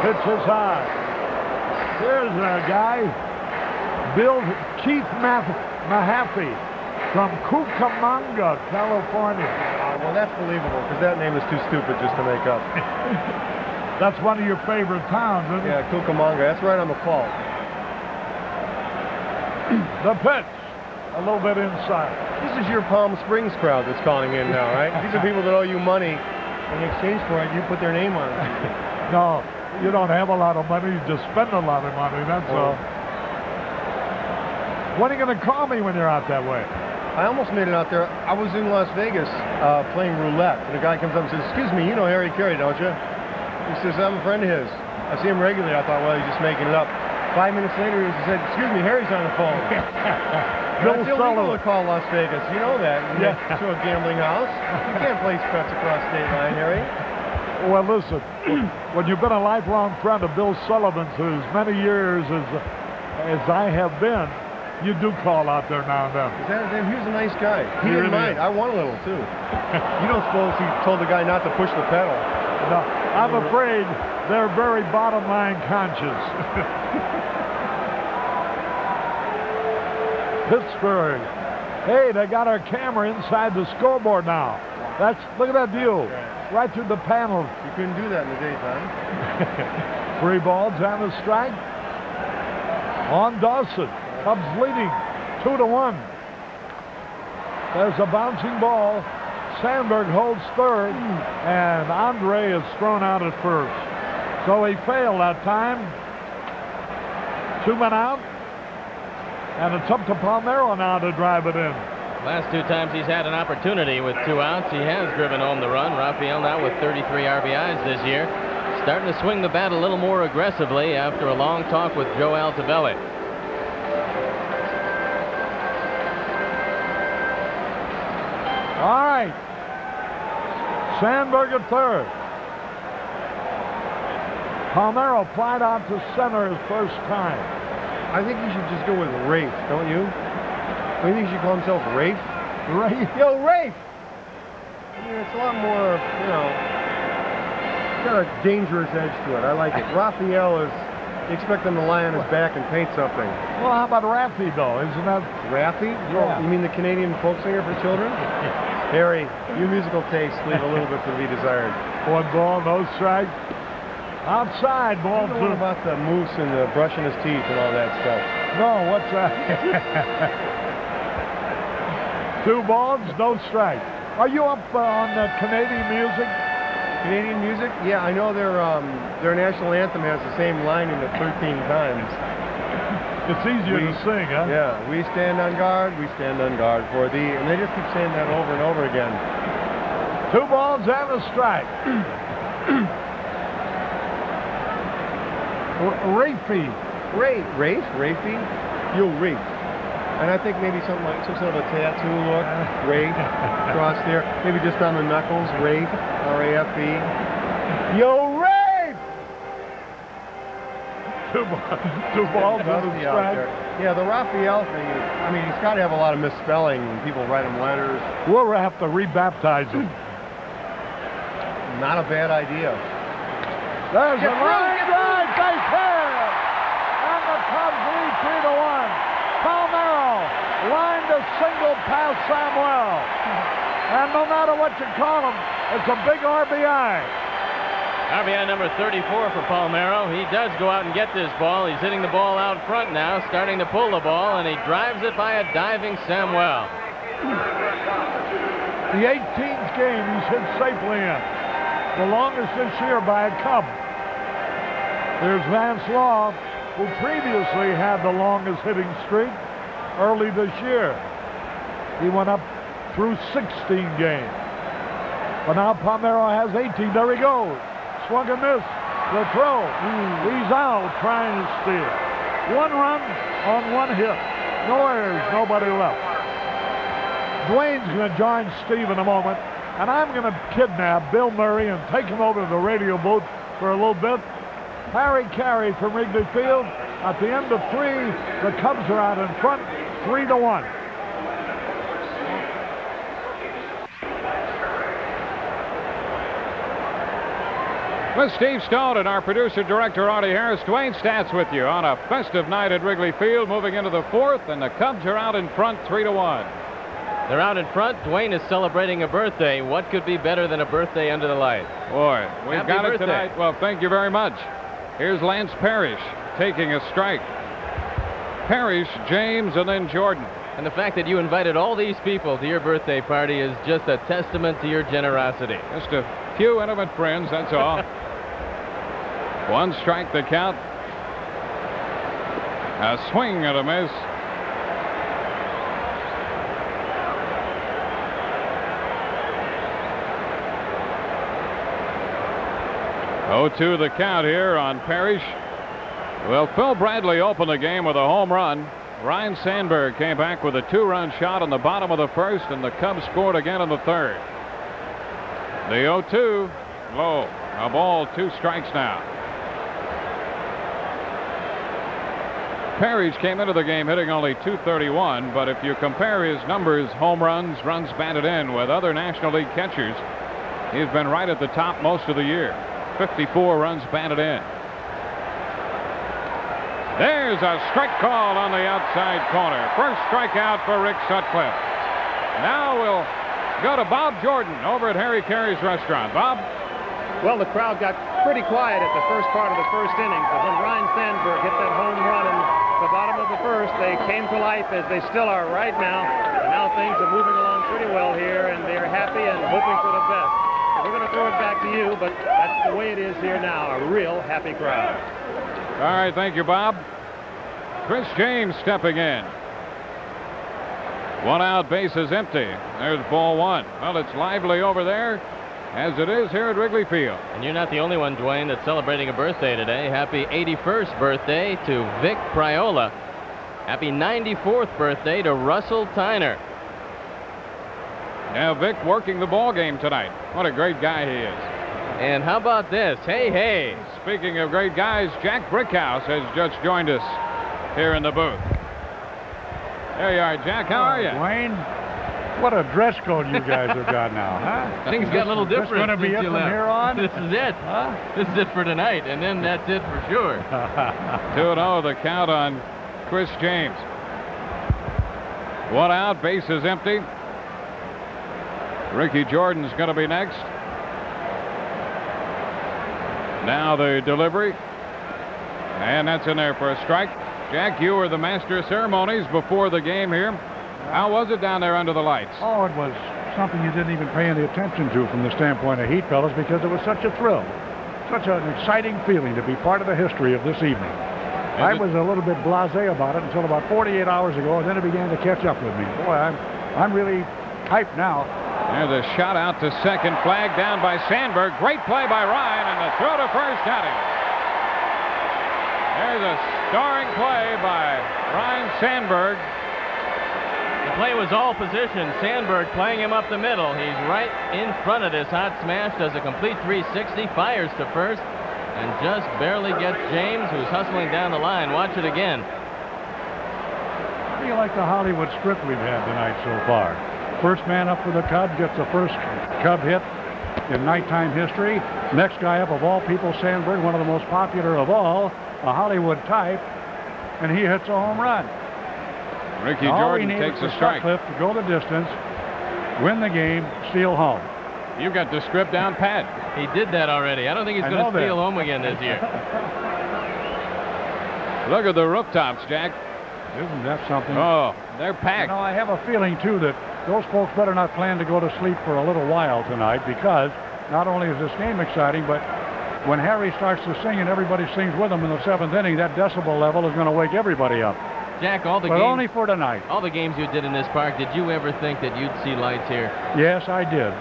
Pitch is high. Here's a guy, Keith Mahaffey from Cucamonga, California. Well, that's believable, because that name is too stupid just to make up. That's one of your favorite towns, isn't it? Yeah, Cucamonga. That's right on the fault. The pitch, a little bit inside. This is your Palm Springs crowd that's calling in now, right? These are people that owe you money. In exchange for it, you put their name on it. No, you don't have a lot of money. You just spend a lot of money, that's all. When are you going to call me when you're out that way? I almost made it out there. I was in Las Vegas playing roulette, and a guy comes up and says, "Excuse me, you know Harry Carey, don't you?" He says, "I'm a friend of his. I see him regularly." I thought, well, he's just making it up. 5 minutes later, he said, "Excuse me, Harry's on the phone." It's illegal to call Las Vegas. You know that. Yeah. To a gambling house. You can't place bets across state line, Harry. Well, listen, when you've been a lifelong friend of Bill Sullivan's for as many years as I have been, you do call out there now and then. Is that his name? He was a nice guy. He He didn't really mind. I won a little, too. You don't suppose he told the guy not to push the pedal? No, I'm afraid they're very bottom line conscious. Pittsburgh. Hey, they got our camera inside the scoreboard now. Look at that view. Right through the panels. You couldn't do that in the daytime. 3 balls and a strike. On Dawson. Cubs leading 2-1. There's a bouncing ball. Sandberg holds third, and Andre is thrown out at first. So he failed that time. 2 men out. And it's up to Palmeiro now to drive it in. Last 2 times he's had an opportunity with 2 outs. He has driven home the run. Raphael now with 33 RBIs this year. Starting to swing the bat a little more aggressively after a long talk with Joe Altobelli. All right. Sandberg at third. Palmeiro flied out to center his first time. I think he should just go with Rafe, don't you? Don't you think he should call himself Rafe? Rafe? Yo, Rafe! I mean, it's a lot more, you know, it's got a dangerous edge to it. I like it. Raphael is, you expect him to lie on his back and paint something. Well, how about Raffy, though? Isn't that... Raffy? Yeah. You mean the Canadian folk singer for children? Harry, your musical tastes leave a little bit to be desired. 1 ball, no strike. Outside, ball You know 2. what about the moose and the brushing his teeth and all that stuff? No, what's that? 2 balls, no strike. Are you up on Canadian music? Canadian music? Yeah, I know their national anthem has the same line in it 13 times. It's easier to sing, huh? Yeah, we stand on guard for thee. And they just keep saying that over and over again. 2 balls and a strike. Rafey. Rafey? Yo, Rafe. And I think maybe something like some sort of a tattoo look. Rafe. Across there. Maybe just on the knuckles. Rafe. R-A-F-E. Yo, Rafe! 2 balls and a strike. Yeah, the Raphael thing is, I mean, he's got to have a lot of misspelling when people write him letters. We'll have to rebaptize him. Not a bad idea. There's a line drive, base hit! And the Cubs lead 3-1. Palmeiro lined a single past Samuel. And no matter what you call him, it's a big RBI. RBI number 34 for Palmeiro. He does go out and get this ball. He's hitting the ball out front now, starting to pull the ball, and he drives it by a diving Samuel. The 18th game he's hit safely in. The longest this year by a Cub. There's Vance Law, who previously had the longest hitting streak early this year. He went up through 16 games. But now Palmeiro has 18. There he goes. Swung and missed. The throw. He's out trying to steal. 1 run on 1 hit. No errors, nobody left. Dwayne's going to join Steve in a moment. And I'm going to kidnap Bill Murray and take him over to the radio booth for a little bit. Harry Carey from Wrigley Field. At the end of 3, the Cubs are out in front, 3-1. With Steve Stone and our producer-director Artie Harris, Dwayne Stats with you on a festive night at Wrigley Field, moving into the fourth, and the Cubs are out in front 3-1. They're out in front. Dwayne is celebrating a birthday. What could be better than a birthday under the lights? Boy, we've Happy got birthday. it tonight. Well, thank you very much. Here's Lance Parrish taking a strike. Parrish, James, and then Jordan. And the fact that you invited all these people to your birthday party is just a testament to your generosity. Just a few intimate friends, that's all. One strike the count. A swing and a miss. Oh, 0-2 the count here on Parrish. Well, Phil Bradley opened the game with a home run. Ryan Sandberg came back with a 2-run shot in the bottom of the first, and the Cubs scored again in the third. The 0-2, low. A ball, 2 strikes now. Parrish came into the game hitting only .231, but if you compare his numbers, home runs, runs batted in, with other National League catchers, he's been right at the top most of the year. 54 runs batted in. There's a strike call on the outside corner. First strikeout for Rick Sutcliffe. Now we'll go to Bob Jordan over at Harry Carey's restaurant. Bob? Well, the crowd got pretty quiet at the first part of the first inning, but when Ryan Sandberg hit that home run in the bottom of the first, they came to life, as they still are right now. And now things are moving along pretty well here, and they're happy and hoping for the best. So we're going to throw it back to you, but that's the way it is here now, a real happy crowd. All right, thank you, Bob. Chris James stepping in. 1 out, bases empty. There's ball 1. Well, it's lively over there, as it is here at Wrigley Field. And you're not the only one, Dwayne, that's celebrating a birthday today. Happy 81st birthday to Vic Priola. Happy 94th birthday to Russell Tyner. Now Vic working the ball game tonight. What a great guy he is. And how about this? Hey, hey. Speaking of great guys, Jack Brickhouse has just joined us here in the booth. There you are, Jack. How are you? Wayne, what a dress code you guys have got now, huh? Things got a little different. This going to be it from here on? This is it. Huh? This is it for tonight, and then that's it for sure. 2-0 the count on Chris James. 1 out, bases empty. Ricky Jordan's going to be next. Now the delivery. And that's in there for a strike. Jack, you were the master of ceremonies before the game here. How was it down there under the lights? Oh, it was something you didn't even pay any attention to from the standpoint of heat, fellas, because it was such a thrill. Such an exciting feeling to be part of the history of this evening. I was a little bit blasé about it until about 48 hours ago, and then it began to catch up with me. Boy, I'm really hyped now. There's a shot out to second, flag down by Sandberg. Great play by Ryan, and the throw to first got him. There's a starring play by Ryan Sandberg. The play was all position. Sandberg playing him up the middle. He's right in front of this hot smash, does a complete 360, fires to first, and just barely gets James, who's hustling down the line. Watch it again. How do you like the Hollywood strip we've had tonight so far? First man up for the Cubs gets the first Cub hit in nighttime history. Next guy up, of all people, Sandberg, one of the most popular of all, a Hollywood type, and he hits a home run. Ricky Jordan takes a strike. Sutcliffe to go the distance, win the game, steal home. You've got the script down pat. He did that already. I don't think he's going to steal home again this year. Look at the rooftops, Jack. Isn't that something? Oh, they're packed. You know, I have a feeling, too, that those folks better not plan to go to sleep for a little while tonight, because not only is this game exciting, but when Harry starts to sing and everybody sings with him in the 7th inning, that decibel level is going to wake everybody up. Jack, but only for tonight. All the games you did in this park, did you ever think that you'd see lights here? Yes, I did,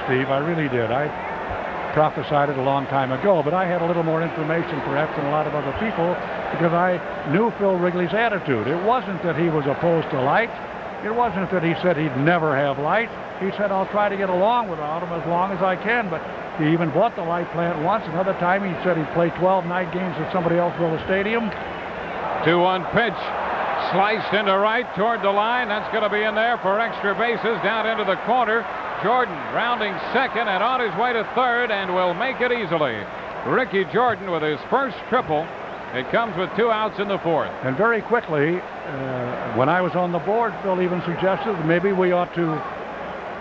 Steve. I really did. I prophesied it a long time ago, but I had a little more information perhaps than a lot of other people, because I knew Phil Wrigley's attitude. It wasn't that he was opposed to lights. It wasn't that he said he'd never have lights. He said, I'll try to get along without them as long as I can. But he even bought the light plant once. Another time he said he'd play 12 night games at somebody else built a stadium. 2-1 pitch. Sliced into right toward the line. That's going to be in there for extra bases down into the corner. Jordan rounding second and on his way to third and will make it easily. Ricky Jordan with his first triple. It comes with 2 outs in the fourth. And very quickly, when I was on the board, Phil even suggested that maybe we ought to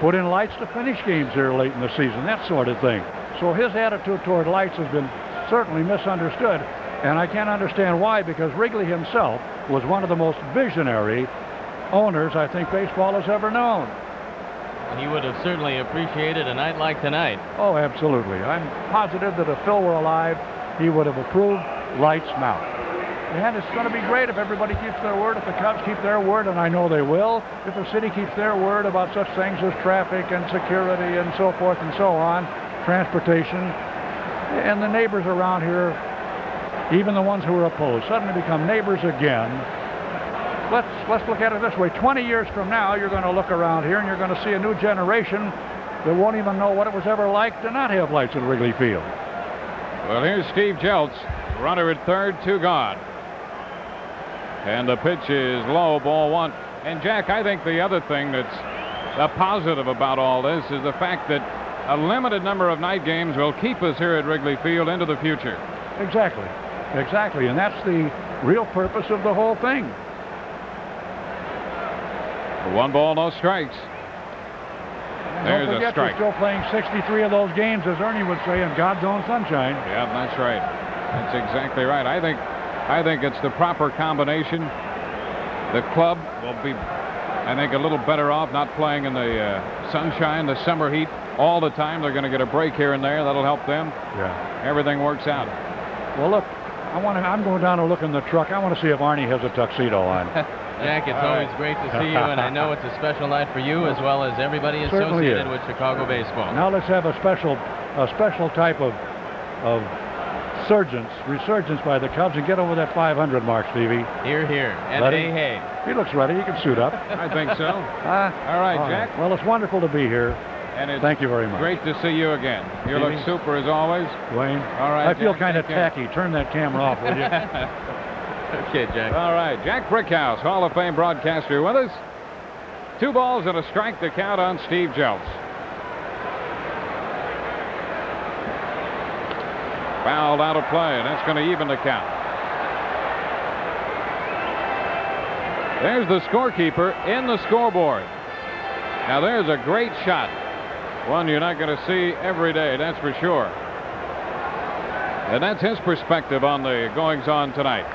put in lights to finish games here late in the season, that sort of thing. So his attitude toward lights has been certainly misunderstood. And I can't understand why, because Wrigley himself was one of the most visionary owners I think baseball has ever known. And he would have certainly appreciated a night like tonight. Oh, absolutely. I'm positive that if Phil were alive, he would have approved lights now. And it's going to be great if everybody keeps their word, if the Cubs keep their word, and I know they will, if the city keeps their word about such things as traffic and security and so forth and so on, transportation, and the neighbors around here, even the ones who are opposed, suddenly become neighbors again. Let's look at it this way. 20 years from now, you're going to look around here and you're going to see a new generation that won't even know what it was ever like to not have lights at Wrigley Field. Well, here's Steve Jeltz, runner at third, 2 gone. And the pitch is low, ball 1. And Jack, I think the other thing that's a positive about all this is the fact that a limited number of night games will keep us here at Wrigley Field into the future. Exactly. Exactly. And that's the real purpose of the whole thing. 1 ball, no strikes. There's Don't a forget, strike. you're still playing 63 of those games, as Ernie would say, in God's own sunshine. Yeah, that's right. That's exactly right. I think it's the proper combination. The club will be, I think, a little better off not playing in the sunshine, the summer heat all the time. They're going to get a break here and there. That'll help them. Yeah. Everything works out. Well, look, I'm going down to look in the truck. I want to see if Arnie has a tuxedo on. Jack, it's always great to see you, and I know it's a special night for you as well as everybody associated with Chicago baseball. Now let's have a special type of resurgence by the Cubs and get over that 500 mark, Stevie. Here, here, and ready? hey. He looks ready. He can suit up. I think so. All right, Jack. Well, it's wonderful to be here. And thank you very much. Great to see you again. You look super as always. Dwayne. All right. I feel kind of tacky. Turn that camera off, will you? Okay, Jack. All right. Jack Brickhouse, Hall of Fame broadcaster with us. 2 balls and a strike to count on Steve Jeltz. Fouled out of play, and that's going to even the count. There's the scorekeeper in the scoreboard. Now there's a great shot. One you're not going to see every day, that's for sure. And that's his perspective on the goings-on tonight.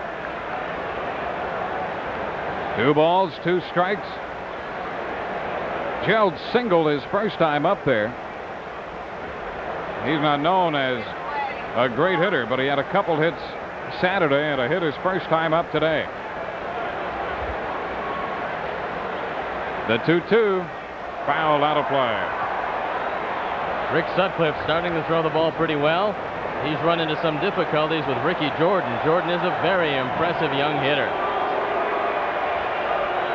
2 balls, 2 strikes. Jeltz singled his first time up there. He's not known as a great hitter, but he had a couple hits Saturday and a hit his first time up today. The 2-2, fouled out of play. Rick Sutcliffe starting to throw the ball pretty well. He's run into some difficulties with Ricky Jordan. Jordan is a very impressive young hitter.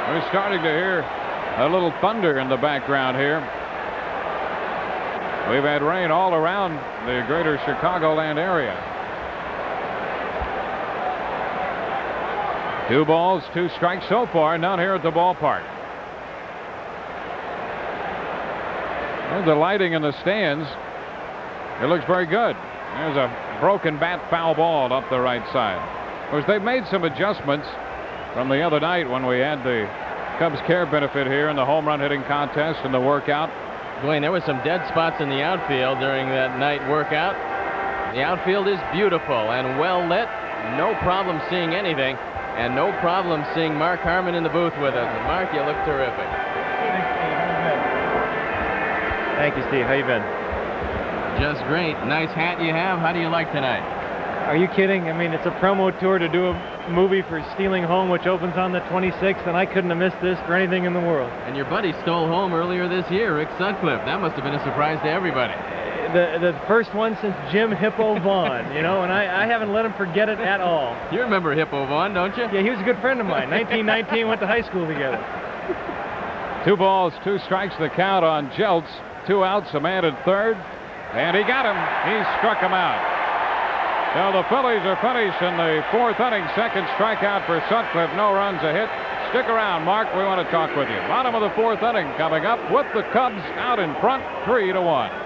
We're starting to hear a little thunder in the background here. We've had rain all around the greater Chicagoland area. 2 balls, 2 strikes so far, none here at the ballpark. There's the lighting in the stands. It looks very good. There's a broken bat foul ball up the right side. Of course, they've made some adjustments from the other night when we had the Cubs Care benefit here in the home run hitting contest and the workout. Dwayne, there were some dead spots in the outfield during that night workout. The outfield is beautiful and well lit. No problem seeing anything, and no problem seeing Mark Harmon in the booth with us. And Mark, you look terrific. Thank you, Steve. How you been? Just great. Nice hat you have. How do you like tonight? Are you kidding? I mean, it's a promo tour to do a movie for Stealing Home, which opens on the 26th, and I couldn't have missed this for anything in the world. And your buddy stole home earlier this year, Rick Sutcliffe. That must have been a surprise to everybody. The first one since Jim Hippo Vaughn, you know, and I haven't let him forget it at all. You remember Hippo Vaughn, don't you? Yeah, he was a good friend of mine. 1919, went to high school together. 2 balls, 2 strikes the count on Jeltz. 2 outs, a man at third, and he got him. He struck him out. So the Phillies are finished in the 4th inning. Second strikeout for Sutcliffe. No runs, a hit. Stick around, Mark. We want to talk with you. Bottom of the fourth inning coming up with the Cubs out in front, 3-1.